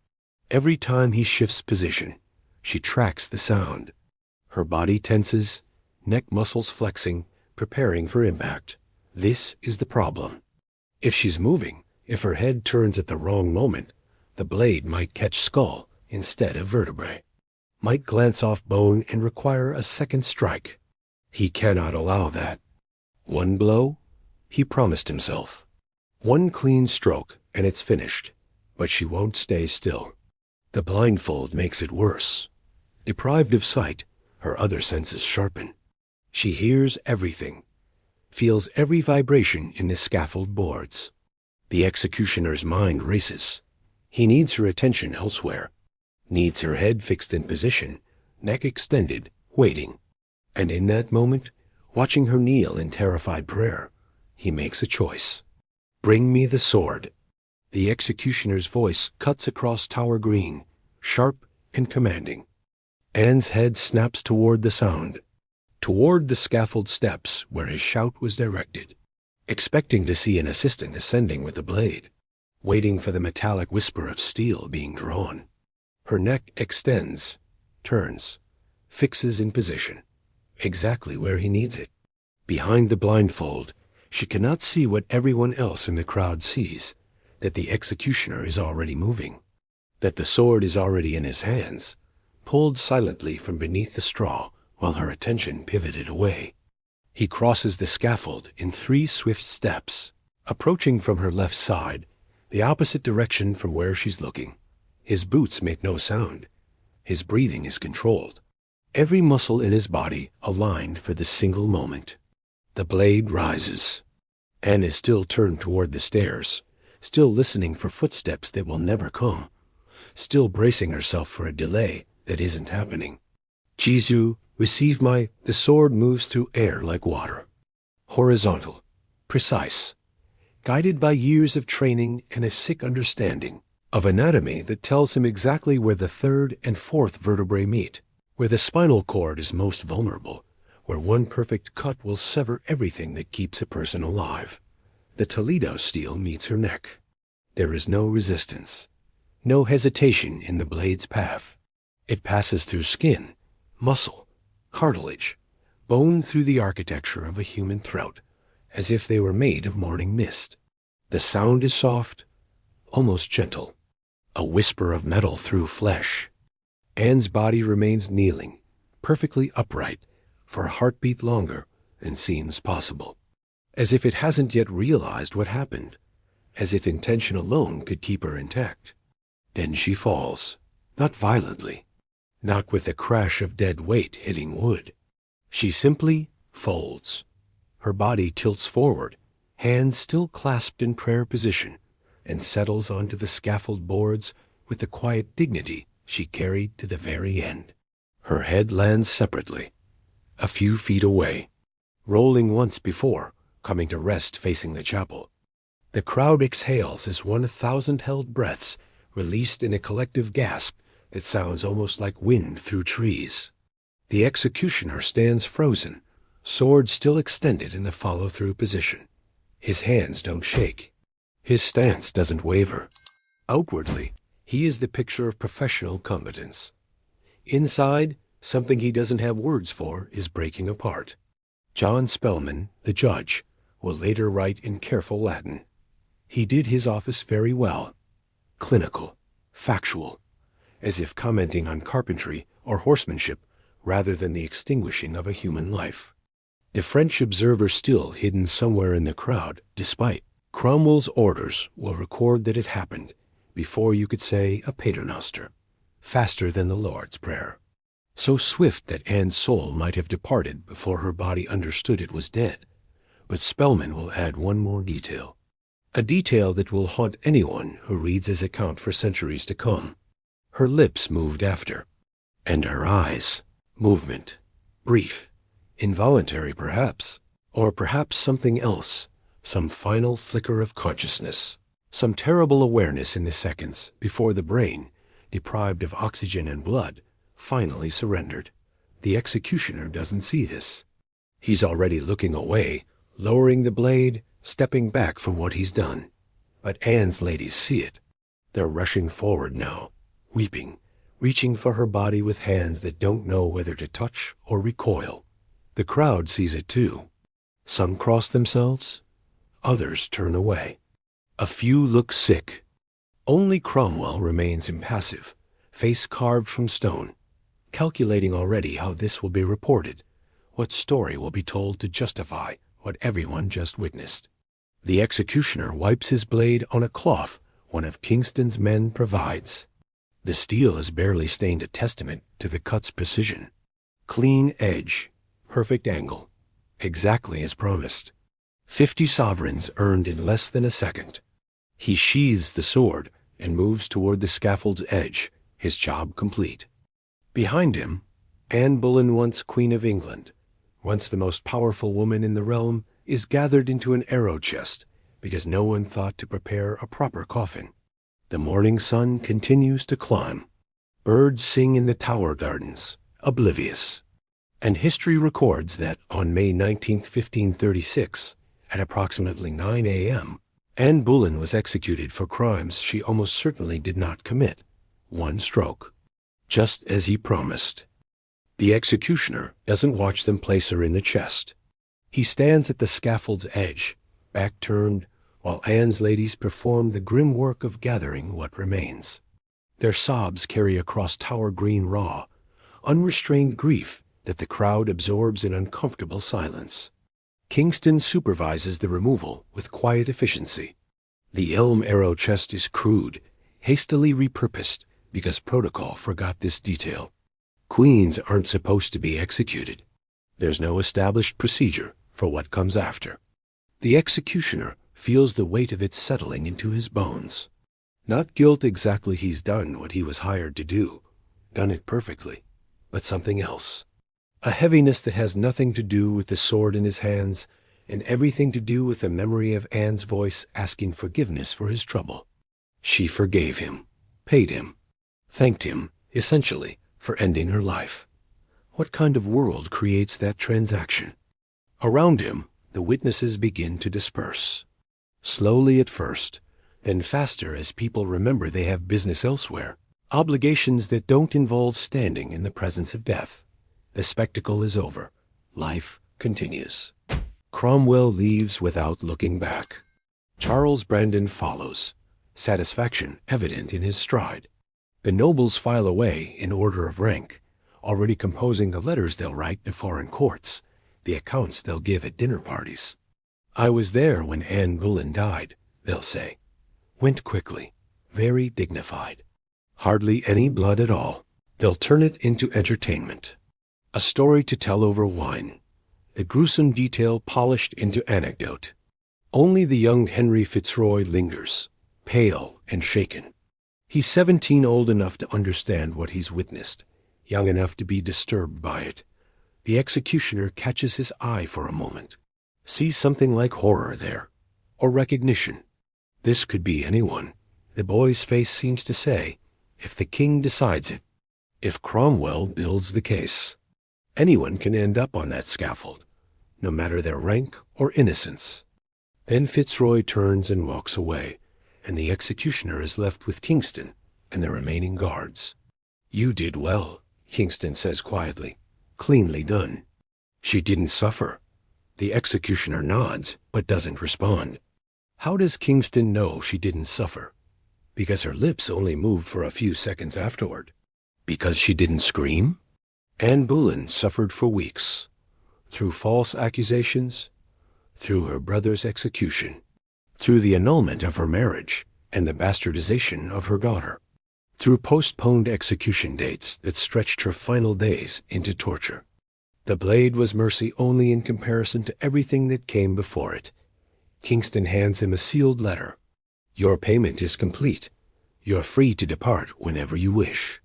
Every time he shifts position, she tracks the sound. Her body tenses, neck muscles flexing, preparing for impact. This is the problem. If she's moving, if her head turns at the wrong moment, the blade might catch skull instead of vertebrae, might glance off bone and require a second strike. He cannot allow that. One blow, he promised himself. One clean stroke, and it's finished. But she won't stay still. The blindfold makes it worse. Deprived of sight, her other senses sharpen. She hears everything, feels every vibration in the scaffold boards. The executioner's mind races. He needs her attention elsewhere, needs her head fixed in position, neck extended, waiting. And in that moment, watching her kneel in terrified prayer, he makes a choice. Bring me the sword. The executioner's voice cuts across Tower Green, sharp and commanding. Anne's head snaps toward the sound, toward the scaffold steps where his shout was directed, expecting to see an assistant ascending with the blade, waiting for the metallic whisper of steel being drawn. Her neck extends, turns, fixes in position, exactly where he needs it. Behind the blindfold, she cannot see what everyone else in the crowd sees, that the executioner is already moving, that the sword is already in his hands, pulled silently from beneath the straw while her attention pivoted away. He crosses the scaffold in 3 swift steps, approaching from her left side, the opposite direction from where she's looking. His boots make no sound. His breathing is controlled. Every muscle in his body aligned for this single moment. The blade rises. Anne is still turned toward the stairs, still listening for footsteps that will never come, still bracing herself for a delay that isn't happening. Jesus, receive my... The sword moves through air like water. Horizontal, precise, guided by years of training and a sick understanding of anatomy that tells him exactly where the 3rd and 4th vertebrae meet, where the spinal cord is most vulnerable, where one perfect cut will sever everything that keeps a person alive. The Toledo steel meets her neck. There is no resistance, no hesitation in the blade's path. It passes through skin, muscle, cartilage, bone, through the architecture of a human throat, as if they were made of morning mist. The sound is soft, almost gentle, a whisper of metal through flesh. Anne's body remains kneeling, perfectly upright, for a heartbeat longer than seems possible, as if it hasn't yet realized what happened, as if intention alone could keep her intact. Then she falls, not violently, not with the crash of dead weight hitting wood. She simply folds. Her body tilts forward, hands still clasped in prayer position, and settles onto the scaffold boards with the quiet dignity she carried to the very end. Her head lands separately, a few feet away, rolling once before, coming to rest facing the chapel. The crowd exhales as 1,000 held breaths released in a collective gasp that sounds almost like wind through trees. The executioner stands frozen, sword still extended in the follow-through position. His hands don't shake. His stance doesn't waver. Outwardly, he is the picture of professional competence. Inside, something he doesn't have words for is breaking apart. John Spellman, the judge, will later write in careful Latin. He did his office very well. Clinical, factual, as if commenting on carpentry or horsemanship rather than the extinguishing of a human life. The French observer still hidden somewhere in the crowd, despite Cromwell's orders, will record that it happened before you could say a paternoster, faster than the Lord's Prayer. So swift that Anne's soul might have departed before her body understood it was dead. But Spellman will add one more detail, a detail that will haunt anyone who reads his account for centuries to come. Her lips moved after, and her eyes, movement, brief, involuntary perhaps, or perhaps something else, some final flicker of consciousness, some terrible awareness in the seconds before the brain, deprived of oxygen and blood, finally surrendered. The executioner doesn't see this. He's already looking away, lowering the blade, stepping back from what he's done. But Anne's ladies see it. They're rushing forward now, weeping, reaching for her body with hands that don't know whether to touch or recoil. The crowd sees it too. Some cross themselves, others turn away. A few look sick. Only Cromwell remains impassive, face carved from stone, calculating already how this will be reported, what story will be told to justify what everyone just witnessed. The executioner wipes his blade on a cloth one of Kingston's men provides. The steel is barely stained, a testament to the cut's precision. Clean edge, perfect angle, exactly as promised. 50 sovereigns earned in less than a second. He sheathes the sword and moves toward the scaffold's edge, his job complete. Behind him, Anne Boleyn, once Queen of England, once the most powerful woman in the realm, is gathered into an arrow chest because no one thought to prepare a proper coffin. The morning sun continues to climb. Birds sing in the Tower Gardens, oblivious. And history records that on May 19, 1536, at approximately 9 a.m., Anne Boleyn was executed for crimes she almost certainly did not commit. One stroke, just as he promised. The executioner doesn't watch them place her in the chest. He stands at the scaffold's edge, back turned, while Anne's ladies perform the grim work of gathering what remains. Their sobs carry across Tower Green raw, unrestrained grief that the crowd absorbs in uncomfortable silence. Kingston supervises the removal with quiet efficiency. The elm arrow chest is crude, hastily repurposed because protocol forgot this detail. Queens aren't supposed to be executed. There's no established procedure for what comes after. The executioner feels the weight of it settling into his bones. Not guilt exactly, he's done what he was hired to do, done it perfectly, but something else. A heaviness that has nothing to do with the sword in his hands and everything to do with the memory of Anne's voice asking forgiveness for his trouble. She forgave him, paid him, thanked him, essentially, for ending her life. What kind of world creates that transaction? Around him, the witnesses begin to disperse. Slowly at first, then faster as people remember they have business elsewhere. Obligations that don't involve standing in the presence of death. The spectacle is over. Life continues. Cromwell leaves without looking back. Charles Brandon follows, satisfaction evident in his stride. The nobles file away in order of rank, already composing the letters they'll write to foreign courts, the accounts they'll give at dinner parties. "I was there when Anne Boleyn died," they'll say. "Went quickly, very dignified. Hardly any blood at all." They'll turn it into entertainment. A story to tell over wine. The gruesome detail polished into anecdote. Only the young Henry Fitzroy lingers, pale and shaken. He's 17, old enough to understand what he's witnessed, young enough to be disturbed by it. The executioner catches his eye for a moment, sees something like horror there, or recognition. This could be anyone, the boy's face seems to say, if the king decides it, if Cromwell builds the case. Anyone can end up on that scaffold, no matter their rank or innocence. Then Fitzroy turns and walks away, and the executioner is left with Kingston and the remaining guards. "You did well," Kingston says quietly. "Cleanly done." "She didn't suffer." The executioner nods, but doesn't respond. How does Kingston know she didn't suffer? Because her lips only moved for a few seconds afterward. Because she didn't scream? Anne Boleyn suffered for weeks. Through false accusations, through her brother's execution, through the annulment of her marriage and the bastardization of her daughter, through postponed execution dates that stretched her final days into torture. The blade was mercy only in comparison to everything that came before it. Kingston hands him a sealed letter. "Your payment is complete. You're free to depart whenever you wish.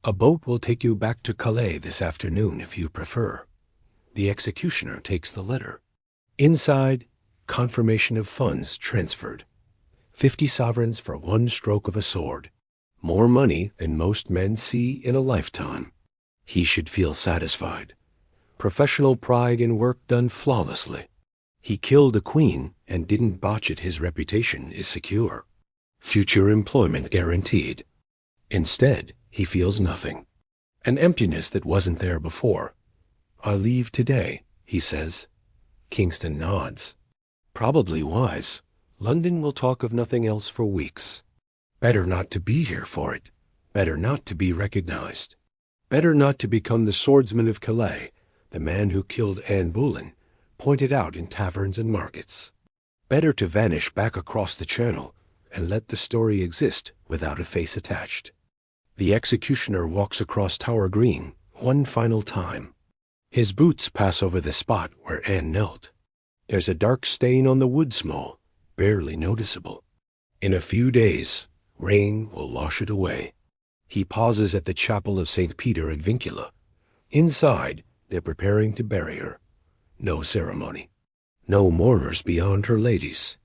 A boat will take you back to Calais this afternoon if you prefer." The executioner takes the letter. Inside, confirmation of funds transferred. 50 sovereigns for one stroke of a sword. More money than most men see in a lifetime. He should feel satisfied. Professional pride in work done flawlessly. He killed a queen and didn't botch it. His reputation is secure. Future employment guaranteed. Instead, he feels nothing. An emptiness that wasn't there before. "I leave today," he says. Kingston nods. Probably wise. London will talk of nothing else for weeks. Better not to be here for it. Better not to be recognized. Better not to become the swordsman of Calais, the man who killed Anne Boleyn, pointed out in taverns and markets. Better to vanish back across the channel and let the story exist without a face attached. The executioner walks across Tower Green one final time. His boots pass over the spot where Anne knelt. There's a dark stain on the wood small, barely noticeable. In a few days, rain will wash it away. He pauses at the chapel of St. Peter at Vincula. Inside, they're preparing to bury her. No ceremony. No mourners beyond her ladies.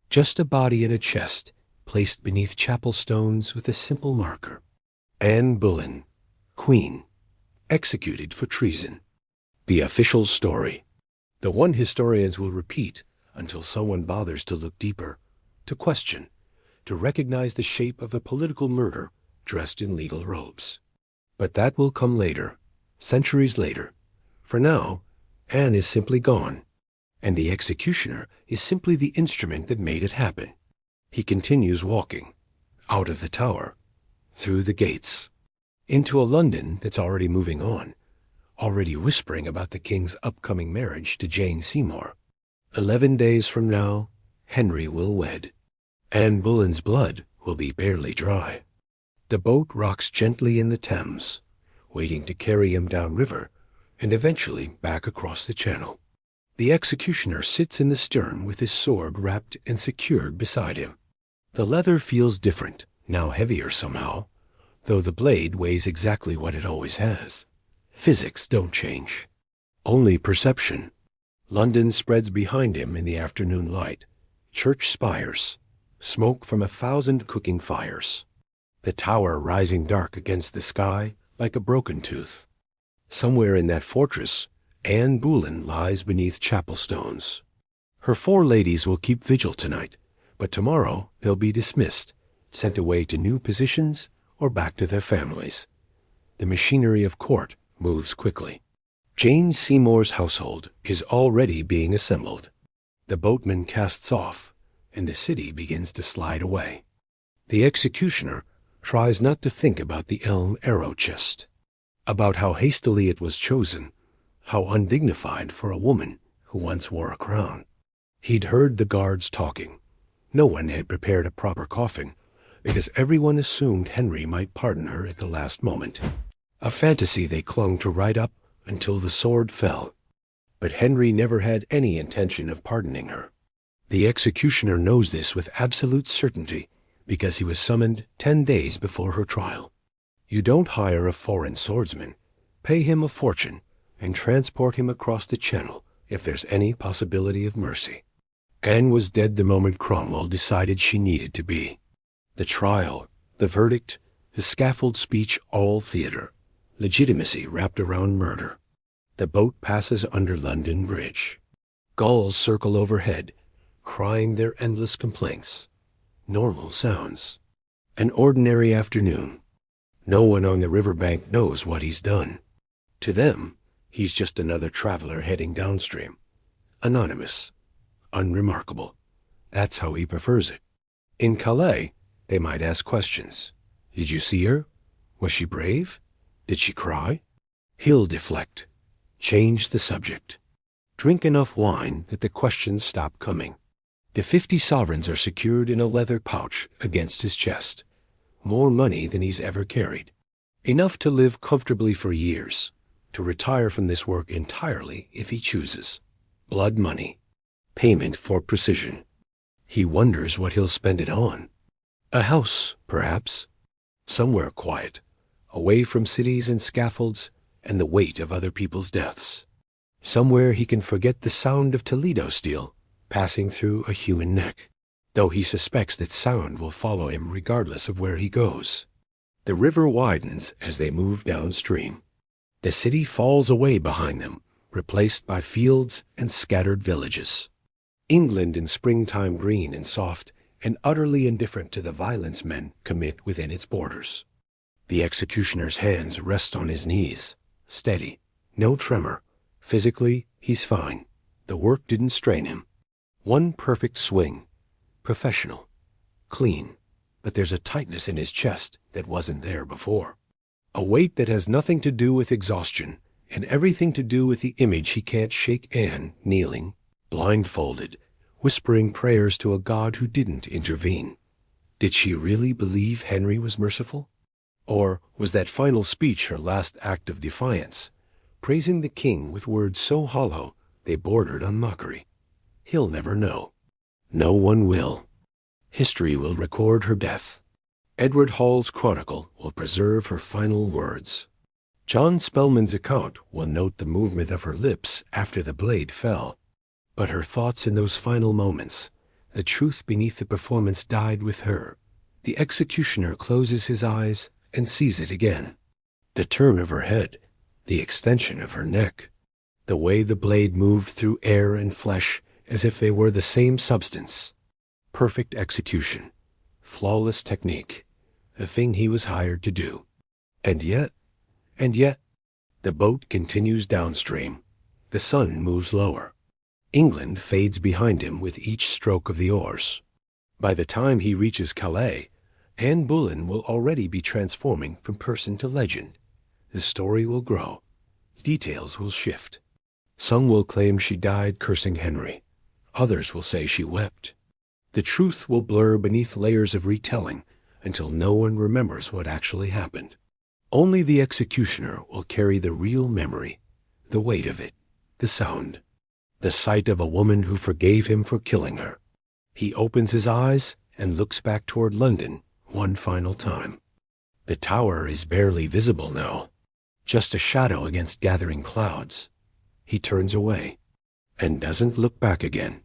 Just a body in a chest, placed beneath chapel stones with a simple marker. Anne Boleyn, Queen, executed for treason. The official story. The one historians will repeat until someone bothers to look deeper, to question, to recognize the shape of a political murder dressed in legal robes. But that will come later, centuries later. For now, Anne is simply gone, and the executioner is simply the instrument that made it happen. He continues walking, out of the tower, through the gates, into a London that's already moving on, already whispering about the king's upcoming marriage to Jane Seymour. 11 days from now, Henry will wed. Anne Boleyn's blood will be barely dry. The boat rocks gently in the Thames, waiting to carry him downriver and eventually back across the channel. The executioner sits in the stern with his sword wrapped and secured beside him. The leather feels different, now heavier somehow, though the blade weighs exactly what it always has. Physics don't change. Only perception. London spreads behind him in the afternoon light. Church spires. Smoke from 1,000 cooking fires. The tower rising dark against the sky like a broken tooth. Somewhere in that fortress, Anne Boleyn lies beneath chapel stones. Her 4 ladies will keep vigil tonight, But tomorrow they'll be dismissed, sent away to new positions or back to their families. The machinery of court moves quickly. Jane Seymour's household is already being assembled. The boatman casts off, and the city begins to slide away. The executioner tries not to think about the elm arrow chest, about how hastily it was chosen, how undignified for a woman who once wore a crown. He'd heard the guards talking. No one had prepared a proper coffin, because everyone assumed Henry might pardon her at the last moment. A fantasy they clung to right up until the sword fell. But Henry never had any intention of pardoning her. The executioner knows this with absolute certainty, because he was summoned 10 days before her trial. You don't hire a foreign swordsman, pay him a fortune, and transport him across the Channel if there's any possibility of mercy. Anne was dead the moment Cromwell decided she needed to be. The trial, the verdict, the scaffold speech, all theater. Legitimacy wrapped around murder. The boat passes under London Bridge. Gulls circle overhead, crying their endless complaints. Normal sounds. An ordinary afternoon. No one on the riverbank knows what he's done. To them, he's just another traveler heading downstream. Anonymous. Unremarkable. That's how he prefers it. In Calais, they might ask questions. Did you see her? Was she brave? Did she cry? He'll deflect. Change the subject. Drink enough wine that the questions stop coming. The 50 sovereigns are secured in a leather pouch against his chest. More money than he's ever carried. Enough to live comfortably for years. To retire from this work entirely if he chooses. Blood money. Payment for precision. He wonders what he'll spend it on. A house, perhaps. Somewhere quiet. Away from cities and scaffolds and the weight of other people's deaths. Somewhere he can forget the sound of Toledo steel passing through a human neck, though he suspects that sound will follow him regardless of where he goes. The river widens as they move downstream. The city falls away behind them, replaced by fields and scattered villages. England in springtime green and soft, and utterly indifferent to the violence men commit within its borders. The executioner's hands rest on his knees, steady, no tremor. Physically, he's fine. The work didn't strain him. One perfect swing. Professional. Clean. But there's a tightness in his chest that wasn't there before. A weight that has nothing to do with exhaustion, and everything to do with the image he can't shake Anne kneeling, blindfolded, whispering prayers to a God who didn't intervene. Did she really believe Henry was merciful? Or was that final speech her last act of defiance, praising the king with words so hollow they bordered on mockery? He'll never know. No one will. History will record her death. Edward Hall's chronicle will preserve her final words. John Spellman's account will note the movement of her lips after the blade fell. But her thoughts in those final moments, the truth beneath the performance died with her. The executioner closes his eyes and sees it again. The turn of her head, the extension of her neck, the way the blade moved through air and flesh as if they were the same substance. Perfect execution, flawless technique, the thing he was hired to do. And yet, the boat continues downstream. The sun moves lower. England fades behind him with each stroke of the oars. By the time he reaches Calais, Anne Boleyn will already be transforming from person to legend. The story will grow. Details will shift. Some will claim she died cursing Henry. Others will say she wept. The truth will blur beneath layers of retelling until no one remembers what actually happened. Only the executioner will carry the real memory, the weight of it, the sound, the sight of a woman who forgave him for killing her. He opens his eyes and looks back toward London one final time. The tower is barely visible now, just a shadow against gathering clouds. He turns away and doesn't look back again.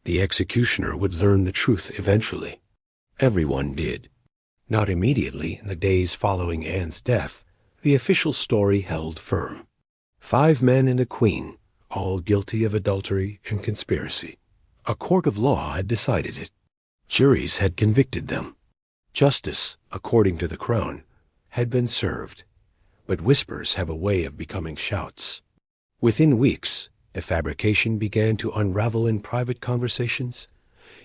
The executioner would learn the truth eventually. Everyone did. Not immediately in the days following Anne's death, the official story held firm. 5 men and a queen, all guilty of adultery and conspiracy. A court of law had decided it. Juries had convicted them. Justice, according to the Crown, had been served. But whispers have a way of becoming shouts. Within weeks, the fabrication began to unravel in private conversations,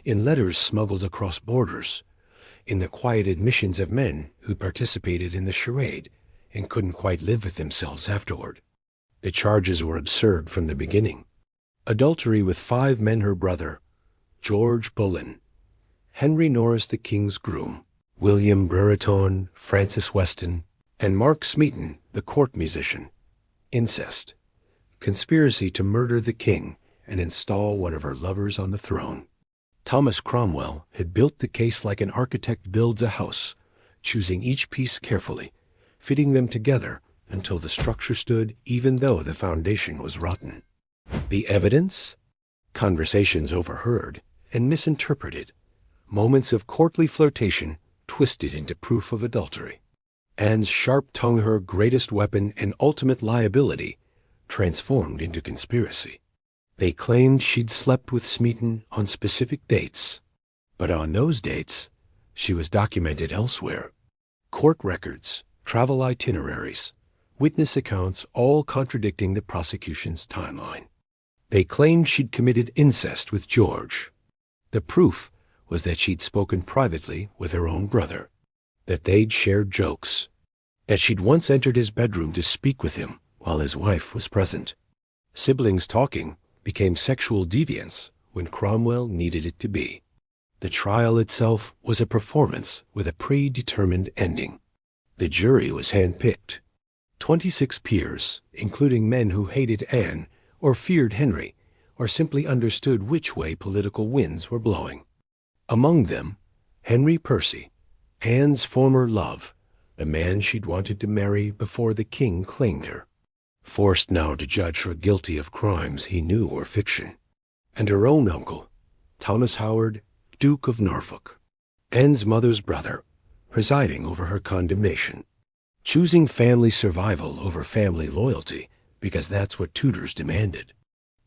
in letters smuggled across borders, in the quiet admissions of men who participated in the charade and couldn't quite live with themselves afterward. The charges were absurd from the beginning. Adultery with 5 men her brother, George Boleyn, Henry Norris the King's groom, William Brereton, Francis Weston, and Mark Smeaton, the court musician. Incest. Conspiracy to murder the king and install one of her lovers on the throne. Thomas Cromwell had built the case like an architect builds a house, choosing each piece carefully, fitting them together until the structure stood even though the foundation was rotten. The evidence? Conversations overheard and misinterpreted. Moments of courtly flirtation twisted into proof of adultery. Anne's sharp tongue, her greatest weapon and ultimate liability, transformed into conspiracy. They claimed she'd slept with Smeaton on specific dates, but on those dates, she was documented elsewhere. Court records, travel itineraries, witness accounts, all contradicting the prosecution's timeline. They claimed she'd committed incest with George. The proof was that she'd spoken privately with her own brother, that they'd shared jokes, that she'd once entered his bedroom to speak with him while his wife was present. Siblings talking became sexual deviance when Cromwell needed it to be. The trial itself was a performance with a predetermined ending. The jury was handpicked. 26 peers, including men who hated Anne or feared Henry, or simply understood which way political winds were blowing. Among them, Henry Percy, Anne's former love, the man she'd wanted to marry before the king claimed her, forced now to judge her guilty of crimes he knew were fiction. And her own uncle, Thomas Howard, Duke of Norfolk, Anne's mother's brother, presiding over her condemnation, choosing family survival over family loyalty because that's what Tudors demanded.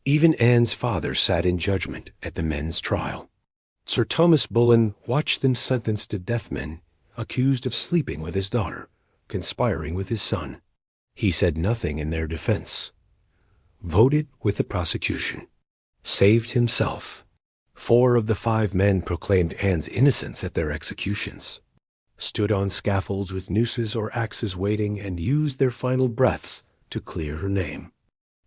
Even Anne's father sat in judgment at the men's trial. Sir Thomas Boleyn watched them sentenced to death, men accused of sleeping with his daughter, conspiring with his son. He said nothing in their defense, voted with the prosecution, saved himself. 4 of the 5 men proclaimed Anne's innocence at their executions, stood on scaffolds with nooses or axes waiting, and used their final breaths to clear her name.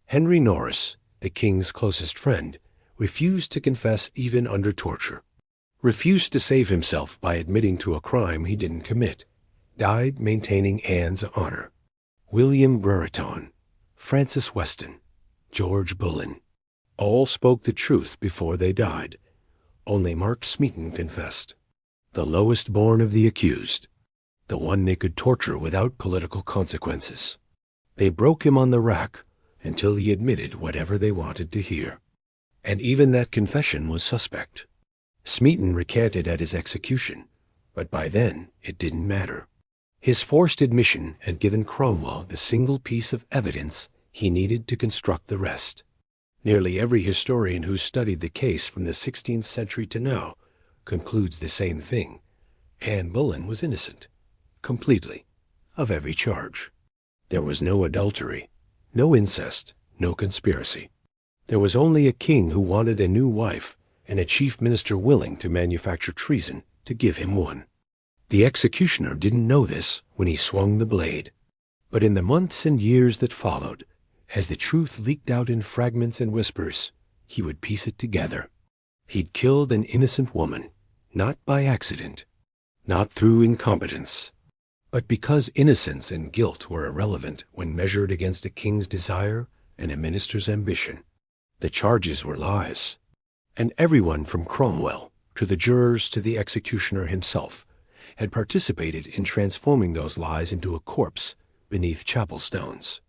Henry Norris, the king's closest friend, refused to confess even under torture, refused to save himself by admitting to a crime he didn't commit, died maintaining Anne's honor. William Brereton, Francis Weston, George Boleyn, all spoke the truth before they died. Only Mark Smeaton confessed, the lowest born of the accused, the one they could torture without political consequences. They broke him on the rack until he admitted whatever they wanted to hear. And even that confession was suspect. Smeaton recanted at his execution, but by then it didn't matter. His forced admission had given Cromwell the single piece of evidence he needed to construct the rest. Nearly every historian who studied the case from the 16th century to now concludes the same thing. Anne Boleyn was innocent, completely, of every charge. There was no adultery, no incest, no conspiracy. There was only a king who wanted a new wife and a chief minister willing to manufacture treason to give him one. The executioner didn't know this when he swung the blade. But in the months and years that followed, as the truth leaked out in fragments and whispers, he would piece it together. He'd killed an innocent woman, not by accident, not through incompetence, but because innocence and guilt were irrelevant when measured against a king's desire and a minister's ambition. The charges were lies, and everyone from Cromwell to the jurors to the executioner himself had participated in transforming those lies into a corpse beneath chapel stones.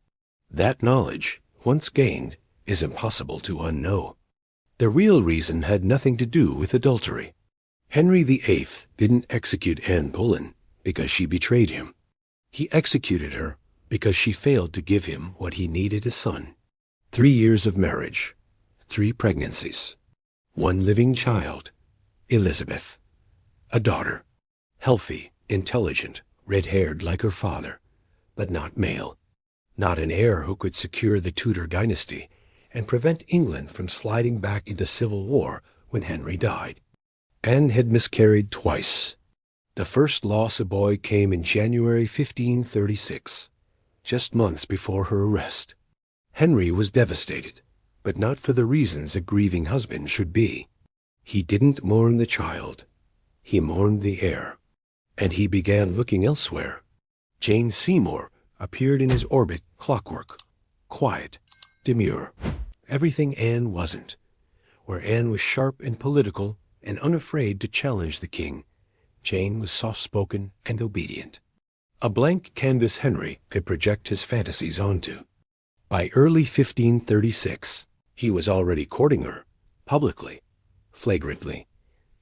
That knowledge, once gained, is impossible to unknow. The real reason had nothing to do with adultery. Henry VIII didn't execute Anne Boleyn because she betrayed him. He executed her because she failed to give him what he needed, a son. 3 years of marriage, 3 pregnancies, 1 living child, Elizabeth, A daughter. Healthy, intelligent, red-haired like her father, but not male. Not an heir who could secure the Tudor dynasty and prevent England from sliding back into civil war when Henry died. Anne had miscarried twice. The first loss of boy came in January 1536, just months before her arrest. Henry was devastated, but not for the reasons a grieving husband should be. He didn't mourn the child. He mourned the heir. And he began looking elsewhere. Jane Seymour appeared in his orbit, clockwork, quiet, demure, everything Anne wasn't. Where Anne was sharp and political and unafraid to challenge the king, Jane was soft-spoken and obedient. A blank canvas Henry could project his fantasies onto. By early 1536, he was already courting her, publicly, flagrantly,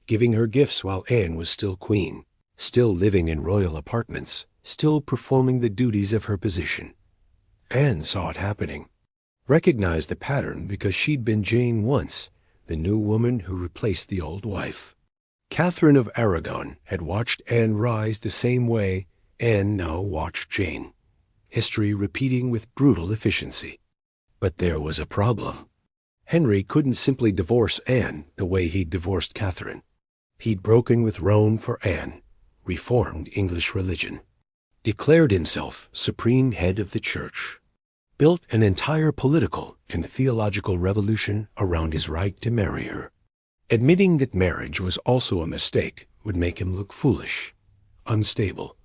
giving her gifts while Anne was still queen, still living in royal apartments, still performing the duties of her position. Anne saw it happening, recognized the pattern because she'd been Jane once, the new woman who replaced the old wife. Catherine of Aragon had watched Anne rise the same way Anne now watched Jane, history repeating with brutal efficiency. But there was a problem. Henry couldn't simply divorce Anne the way he'd divorced Catherine. He'd broken with Rome for Anne, reformed English religion, declared himself supreme head of the church, built an entire political and theological revolution around his right to marry her. Admitting that marriage was also a mistake would make him look foolish, unstable,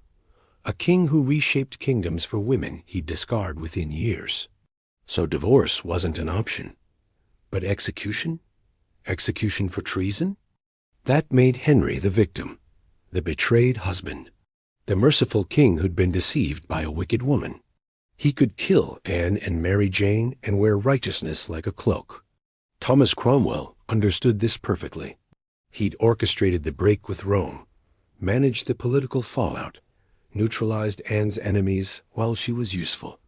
a king who reshaped kingdoms for women he'd discard within years. So divorce wasn't an option. But execution? Execution for treason? That made Henry the victim, the betrayed husband, the merciful king who'd been deceived by a wicked woman. He could kill Anne and marry Jane and wear righteousness like a cloak. Thomas Cromwell understood this perfectly. He'd orchestrated the break with Rome, managed the political fallout, neutralized Anne's enemies while she was useful.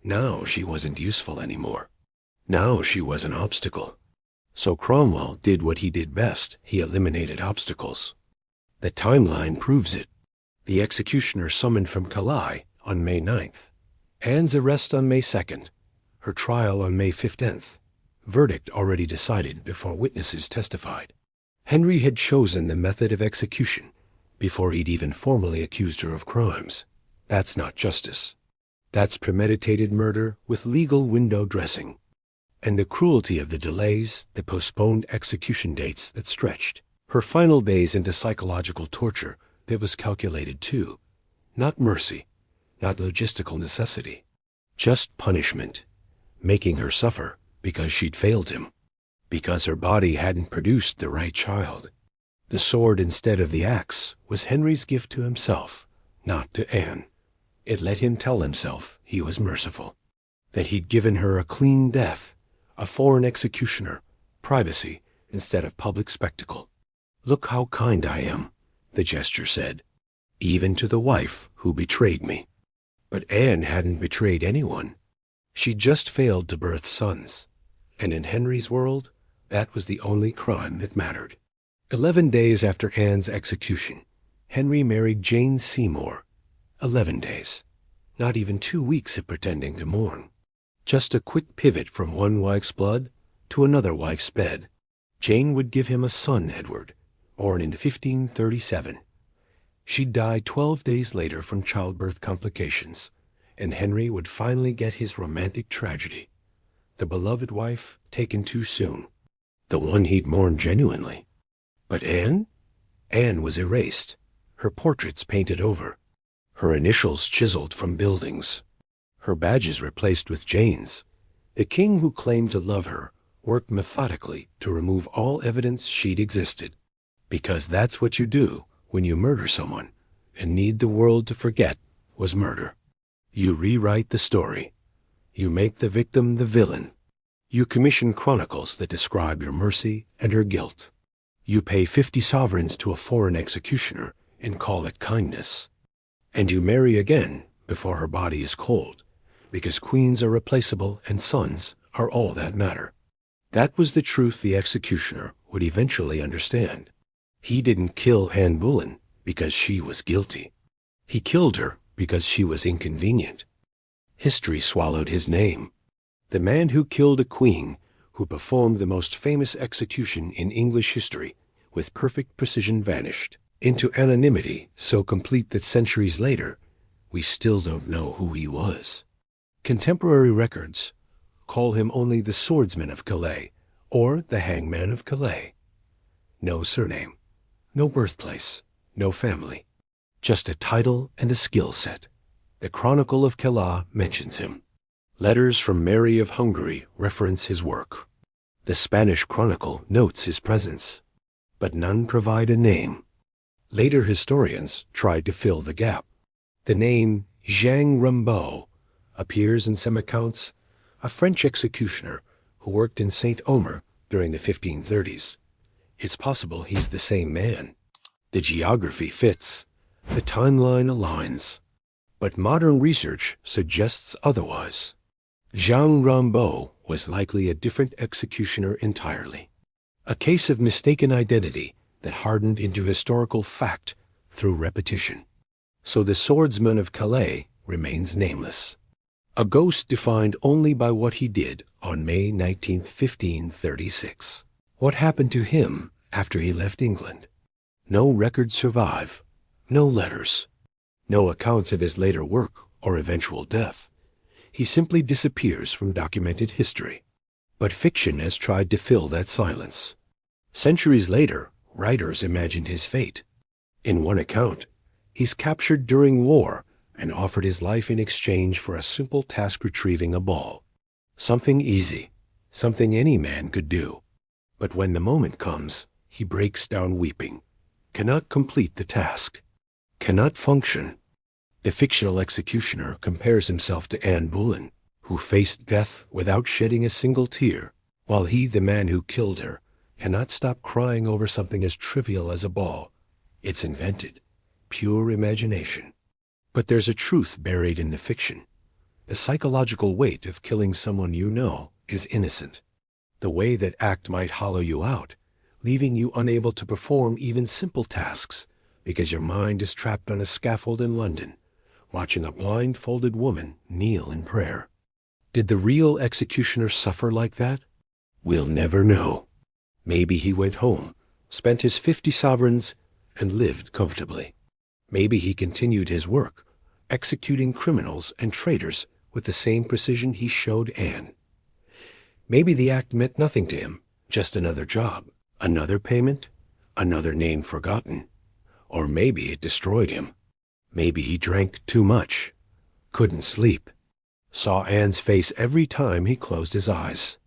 Now she wasn't useful anymore. Now she was an obstacle. So Cromwell did what he did best. He eliminated obstacles. The timeline proves it. The executioner summoned from Calais on May 9th. Anne's arrest on May 2nd. Her trial on May 15th. Verdict already decided before witnesses testified. Henry had chosen the method of execution before he'd even formally accused her of crimes. That's not justice. That's premeditated murder with legal window dressing. And the cruelty of the delays, the postponed execution dates that stretched her final days into psychological torture that was calculated too. Not mercy, not logistical necessity, just punishment, making her suffer because she'd failed him, because her body hadn't produced the right child. The sword instead of the axe was Henry's gift to himself, not to Anne. It let him tell himself he was merciful, that he'd given her a clean death, a foreign executioner, privacy instead of public spectacle. "Look how kind I am," the gesture said, "even to the wife who betrayed me." But Anne hadn't betrayed anyone. She'd just failed to birth sons, and in Henry's world, that was the only crime that mattered. 11 days after Anne's execution, Henry married Jane Seymour. 11 days. Not even 2 weeks of pretending to mourn. Just a quick pivot from one wife's blood to another wife's bed. Jane would give him a son, Edward, born in 1537. She'd die 12 days later from childbirth complications, and Henry would finally get his romantic tragedy. The beloved wife taken too soon, the one he'd mourned genuinely. But Anne? Anne was erased, her portraits painted over, her initials chiseled from buildings, her badges replaced with Jane's. The king who claimed to love her worked methodically to remove all evidence she'd existed, because that's what you do when you murder someone and need the world to forget was murder. You rewrite the story. You make the victim the villain. You commission chronicles that describe your mercy and her guilt. You pay 50 sovereigns to a foreign executioner and call it kindness. And you marry again before her body is cold, because queens are replaceable and sons are all that matter. That was the truth the executioner would eventually understand. He didn't kill Anne Boleyn because she was guilty. He killed her because she was inconvenient. History swallowed his name. The man who killed a queen, who performed the most famous execution in English history, with perfect precision vanished into anonymity so complete that centuries later, we still don't know who he was. Contemporary records call him only the Swordsman of Calais or the Hangman of Calais. No surname, no birthplace, no family, just a title and a skill set. The Chronicle of Calais mentions him. Letters from Mary of Hungary reference his work. The Spanish Chronicle notes his presence, but none provide a name. Later historians tried to fill the gap. The name Jean Rimbaud appears in some accounts, a French executioner who worked in Saint-Omer during the 1530s. It's possible he's the same man. The geography fits, the timeline aligns, but modern research suggests otherwise. Jean Rimbaud was likely a different executioner entirely, a case of mistaken identity that hardened into historical fact through repetition. So the Swordsman of Calais remains nameless, a ghost defined only by what he did on May 19, 1536. What happened to him after he left England? No records survive, no letters, no accounts of his later work or eventual death. He simply disappears from documented history. But fiction has tried to fill that silence. Centuries later, writers imagined his fate. In one account, he's captured during war and offered his life in exchange for a simple task retrieving a ball. Something easy, something any man could do. But when the moment comes, he breaks down weeping, cannot complete the task, cannot function. The fictional executioner compares himself to Anne Boleyn, who faced death without shedding a single tear, while he, the man who killed her, cannot stop crying over something as trivial as a ball. It's invented, pure imagination. But there's a truth buried in the fiction. The psychological weight of killing someone you know is innocent. The way that act might hollow you out, leaving you unable to perform even simple tasks because your mind is trapped on a scaffold in London, watching a blindfolded woman kneel in prayer. Did the real executioner suffer like that? We'll never know. Maybe he went home, spent his 50 sovereigns, and lived comfortably. Maybe he continued his work, executing criminals and traitors with the same precision he showed Anne. Maybe the act meant nothing to him, just another job, another payment, another name forgotten. Or maybe it destroyed him. Maybe he drank too much, couldn't sleep, saw Anne's face every time he closed his eyes,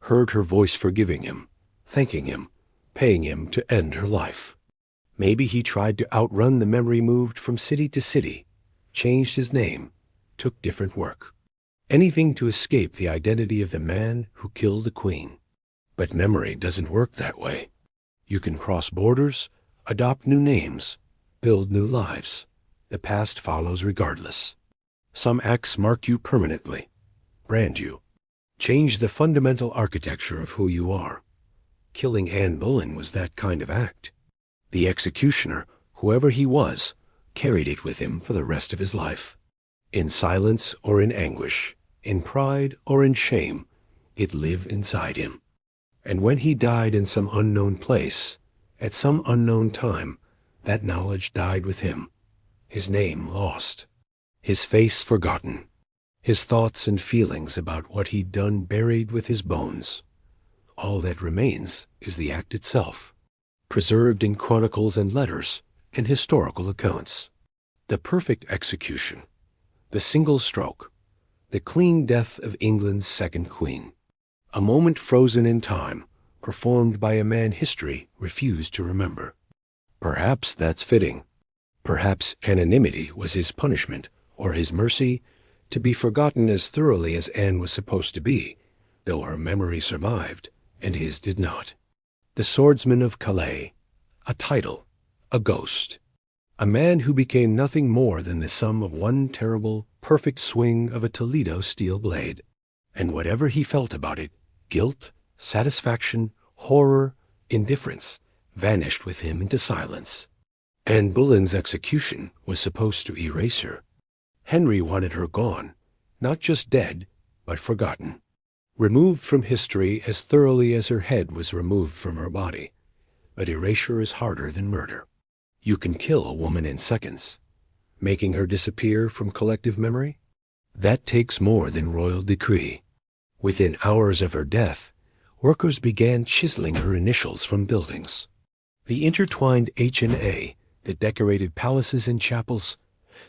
heard her voice forgiving him, thanking him, paying him to end her life. Maybe he tried to outrun the memory, moved from city to city, changed his name, took different work. Anything to escape the identity of the man who killed the queen. But memory doesn't work that way. You can cross borders, adopt new names, build new lives. The past follows regardless. Some acts mark you permanently, brand you, change the fundamental architecture of who you are. Killing Anne Boleyn was that kind of act. The executioner, whoever he was, carried it with him for the rest of his life. In silence or in anguish, in pride or in shame, it lived inside him. And when he died in some unknown place, at some unknown time, that knowledge died with him. His name lost, his face forgotten, his thoughts and feelings about what he'd done buried with his bones. All that remains is the act itself, preserved in chronicles and letters and historical accounts. The perfect execution, the single stroke, the clean death of England's second queen. A moment frozen in time, performed by a man history refused to remember. Perhaps that's fitting. Perhaps anonymity was his punishment, or his mercy, to be forgotten as thoroughly as Anne was supposed to be, though her memory survived, and his did not. The Swordsman of Calais, a title, a ghost, a man who became nothing more than the sum of one terrible, perfect swing of a Toledo steel blade. And whatever he felt about it, guilt, satisfaction, horror, indifference, vanished with him into silence. Anne Boleyn's execution was supposed to erase her. Henry wanted her gone, not just dead, but forgotten. Removed from history as thoroughly as her head was removed from her body. But erasure is harder than murder. You can kill a woman in seconds. Making her disappear from collective memory? That takes more than royal decree. Within hours of her death, workers began chiseling her initials from buildings. The intertwined H and A that decorated palaces and chapels,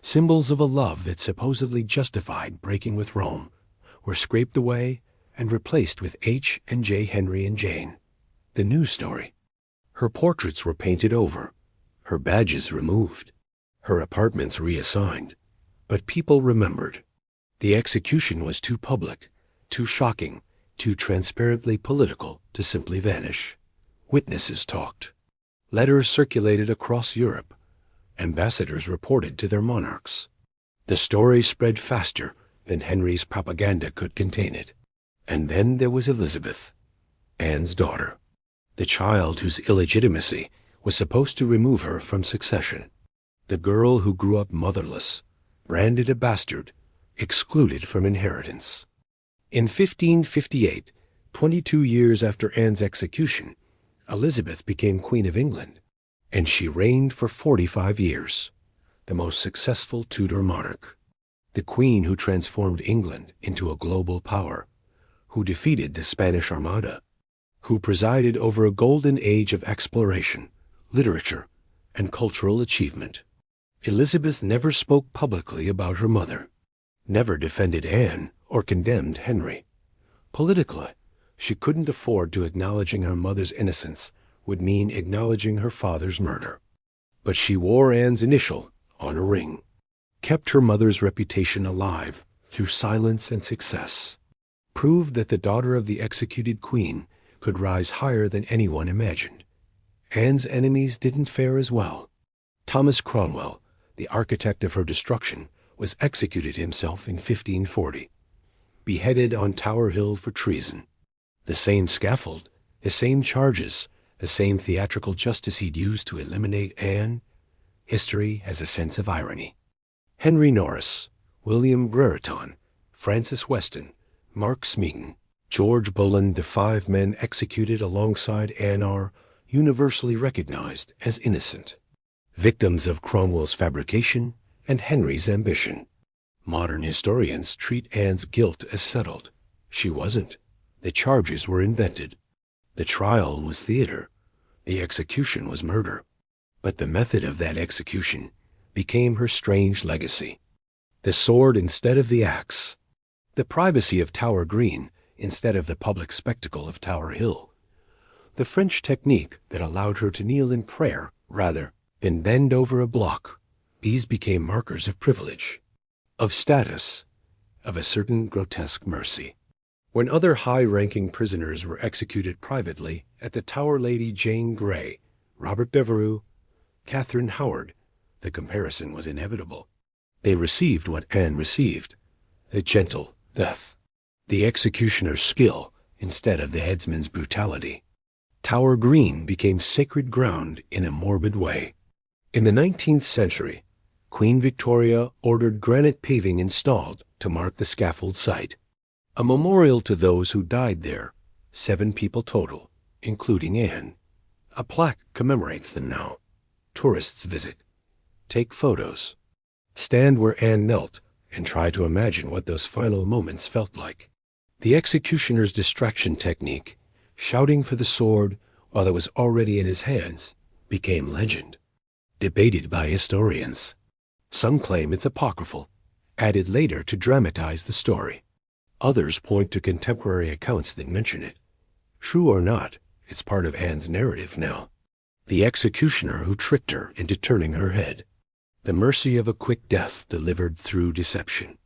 symbols of a love that supposedly justified breaking with Rome, were scraped away and replaced with H and J. Henry and Jane. The news story. Her portraits were painted over, her badges removed, her apartments reassigned. But people remembered. The execution was too public, too shocking, too transparently political to simply vanish. Witnesses talked. Letters circulated across Europe. Ambassadors reported to their monarchs. The story spread faster than Henry's propaganda could contain it. And then there was Elizabeth, Anne's daughter, the child whose illegitimacy was supposed to remove her from succession. The girl who grew up motherless, branded a bastard, excluded from inheritance. In 1558, 22 years after Anne's execution, Elizabeth became Queen of England, and she reigned for 45 years, the most successful Tudor monarch. The queen who transformed England into a global power, who defeated the Spanish Armada, who presided over a golden age of exploration, literature, and cultural achievement. Elizabeth never spoke publicly about her mother, never defended Anne or condemned Henry. Politically, she couldn't afford to acknowledging her mother's innocence would mean acknowledging her father's murder. But she wore Anne's initial on a ring, kept her mother's reputation alive through silence and success, proved that the daughter of the executed queen could rise higher than anyone imagined. Anne's enemies didn't fare as well. Thomas Cromwell, the architect of her destruction, was executed himself in 1540, beheaded on Tower Hill for treason. The same scaffold, the same charges, the same theatrical justice he'd used to eliminate Anne. History has a sense of irony. Henry Norris, William Brereton, Francis Weston, Mark Smeaton, George Boleyn, the 5 men executed alongside Anne, are universally recognized as innocent, victims of Cromwell's fabrication and Henry's ambition. Modern historians treat Anne's guilt as settled. She wasn't. The charges were invented. The trial was theater. The execution was murder. But the method of that execution became her strange legacy. The sword instead of the axe. The privacy of Tower Green instead of the public spectacle of Tower Hill. The French technique that allowed her to kneel in prayer rather than bend over a block. These became markers of privilege, of status, of a certain grotesque mercy. When other high-ranking prisoners were executed privately at the Tower, Lady Jane Grey, Robert Devereux, Catherine Howard, the comparison was inevitable. They received what Anne received, a gentle death, the executioner's skill instead of the headsman's brutality. Tower Green became sacred ground in a morbid way. In the 19th century, Queen Victoria ordered granite paving installed to mark the scaffold site, a memorial to those who died there, 7 people total, including Anne. A plaque commemorates them now. Tourists visit, take photos, stand where Anne knelt, and try to imagine what those final moments felt like. The executioner's distraction technique, shouting for the sword while it was already in his hands, became legend, debated by historians. Some claim it's apocryphal, added later to dramatize the story. Others point to contemporary accounts that mention it. True or not, it's part of Anne's narrative now. The executioner who tricked her into turning her head. The mercy of a quick death delivered through deception.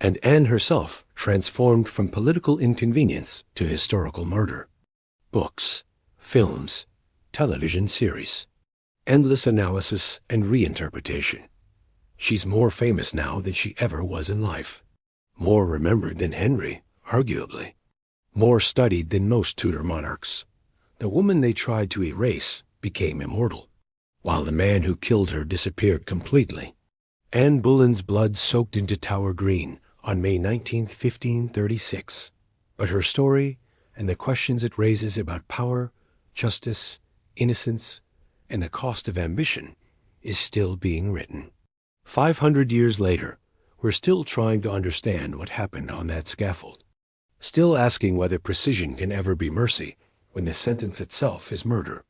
And Anne herself transformed from political inconvenience to historical martyr. Books, films, television series, endless analysis and reinterpretation. She's more famous now than she ever was in life. More remembered than Henry, arguably. More studied than most Tudor monarchs. The woman they tried to erase became immortal, while the man who killed her disappeared completely. Anne Boleyn's blood soaked into Tower Green on May 19, 1536. But her story and the questions it raises about power, justice, innocence, and the cost of ambition is still being written. 500 years later, we're still trying to understand what happened on that scaffold, still asking whether precision can ever be mercy when the sentence itself is murder.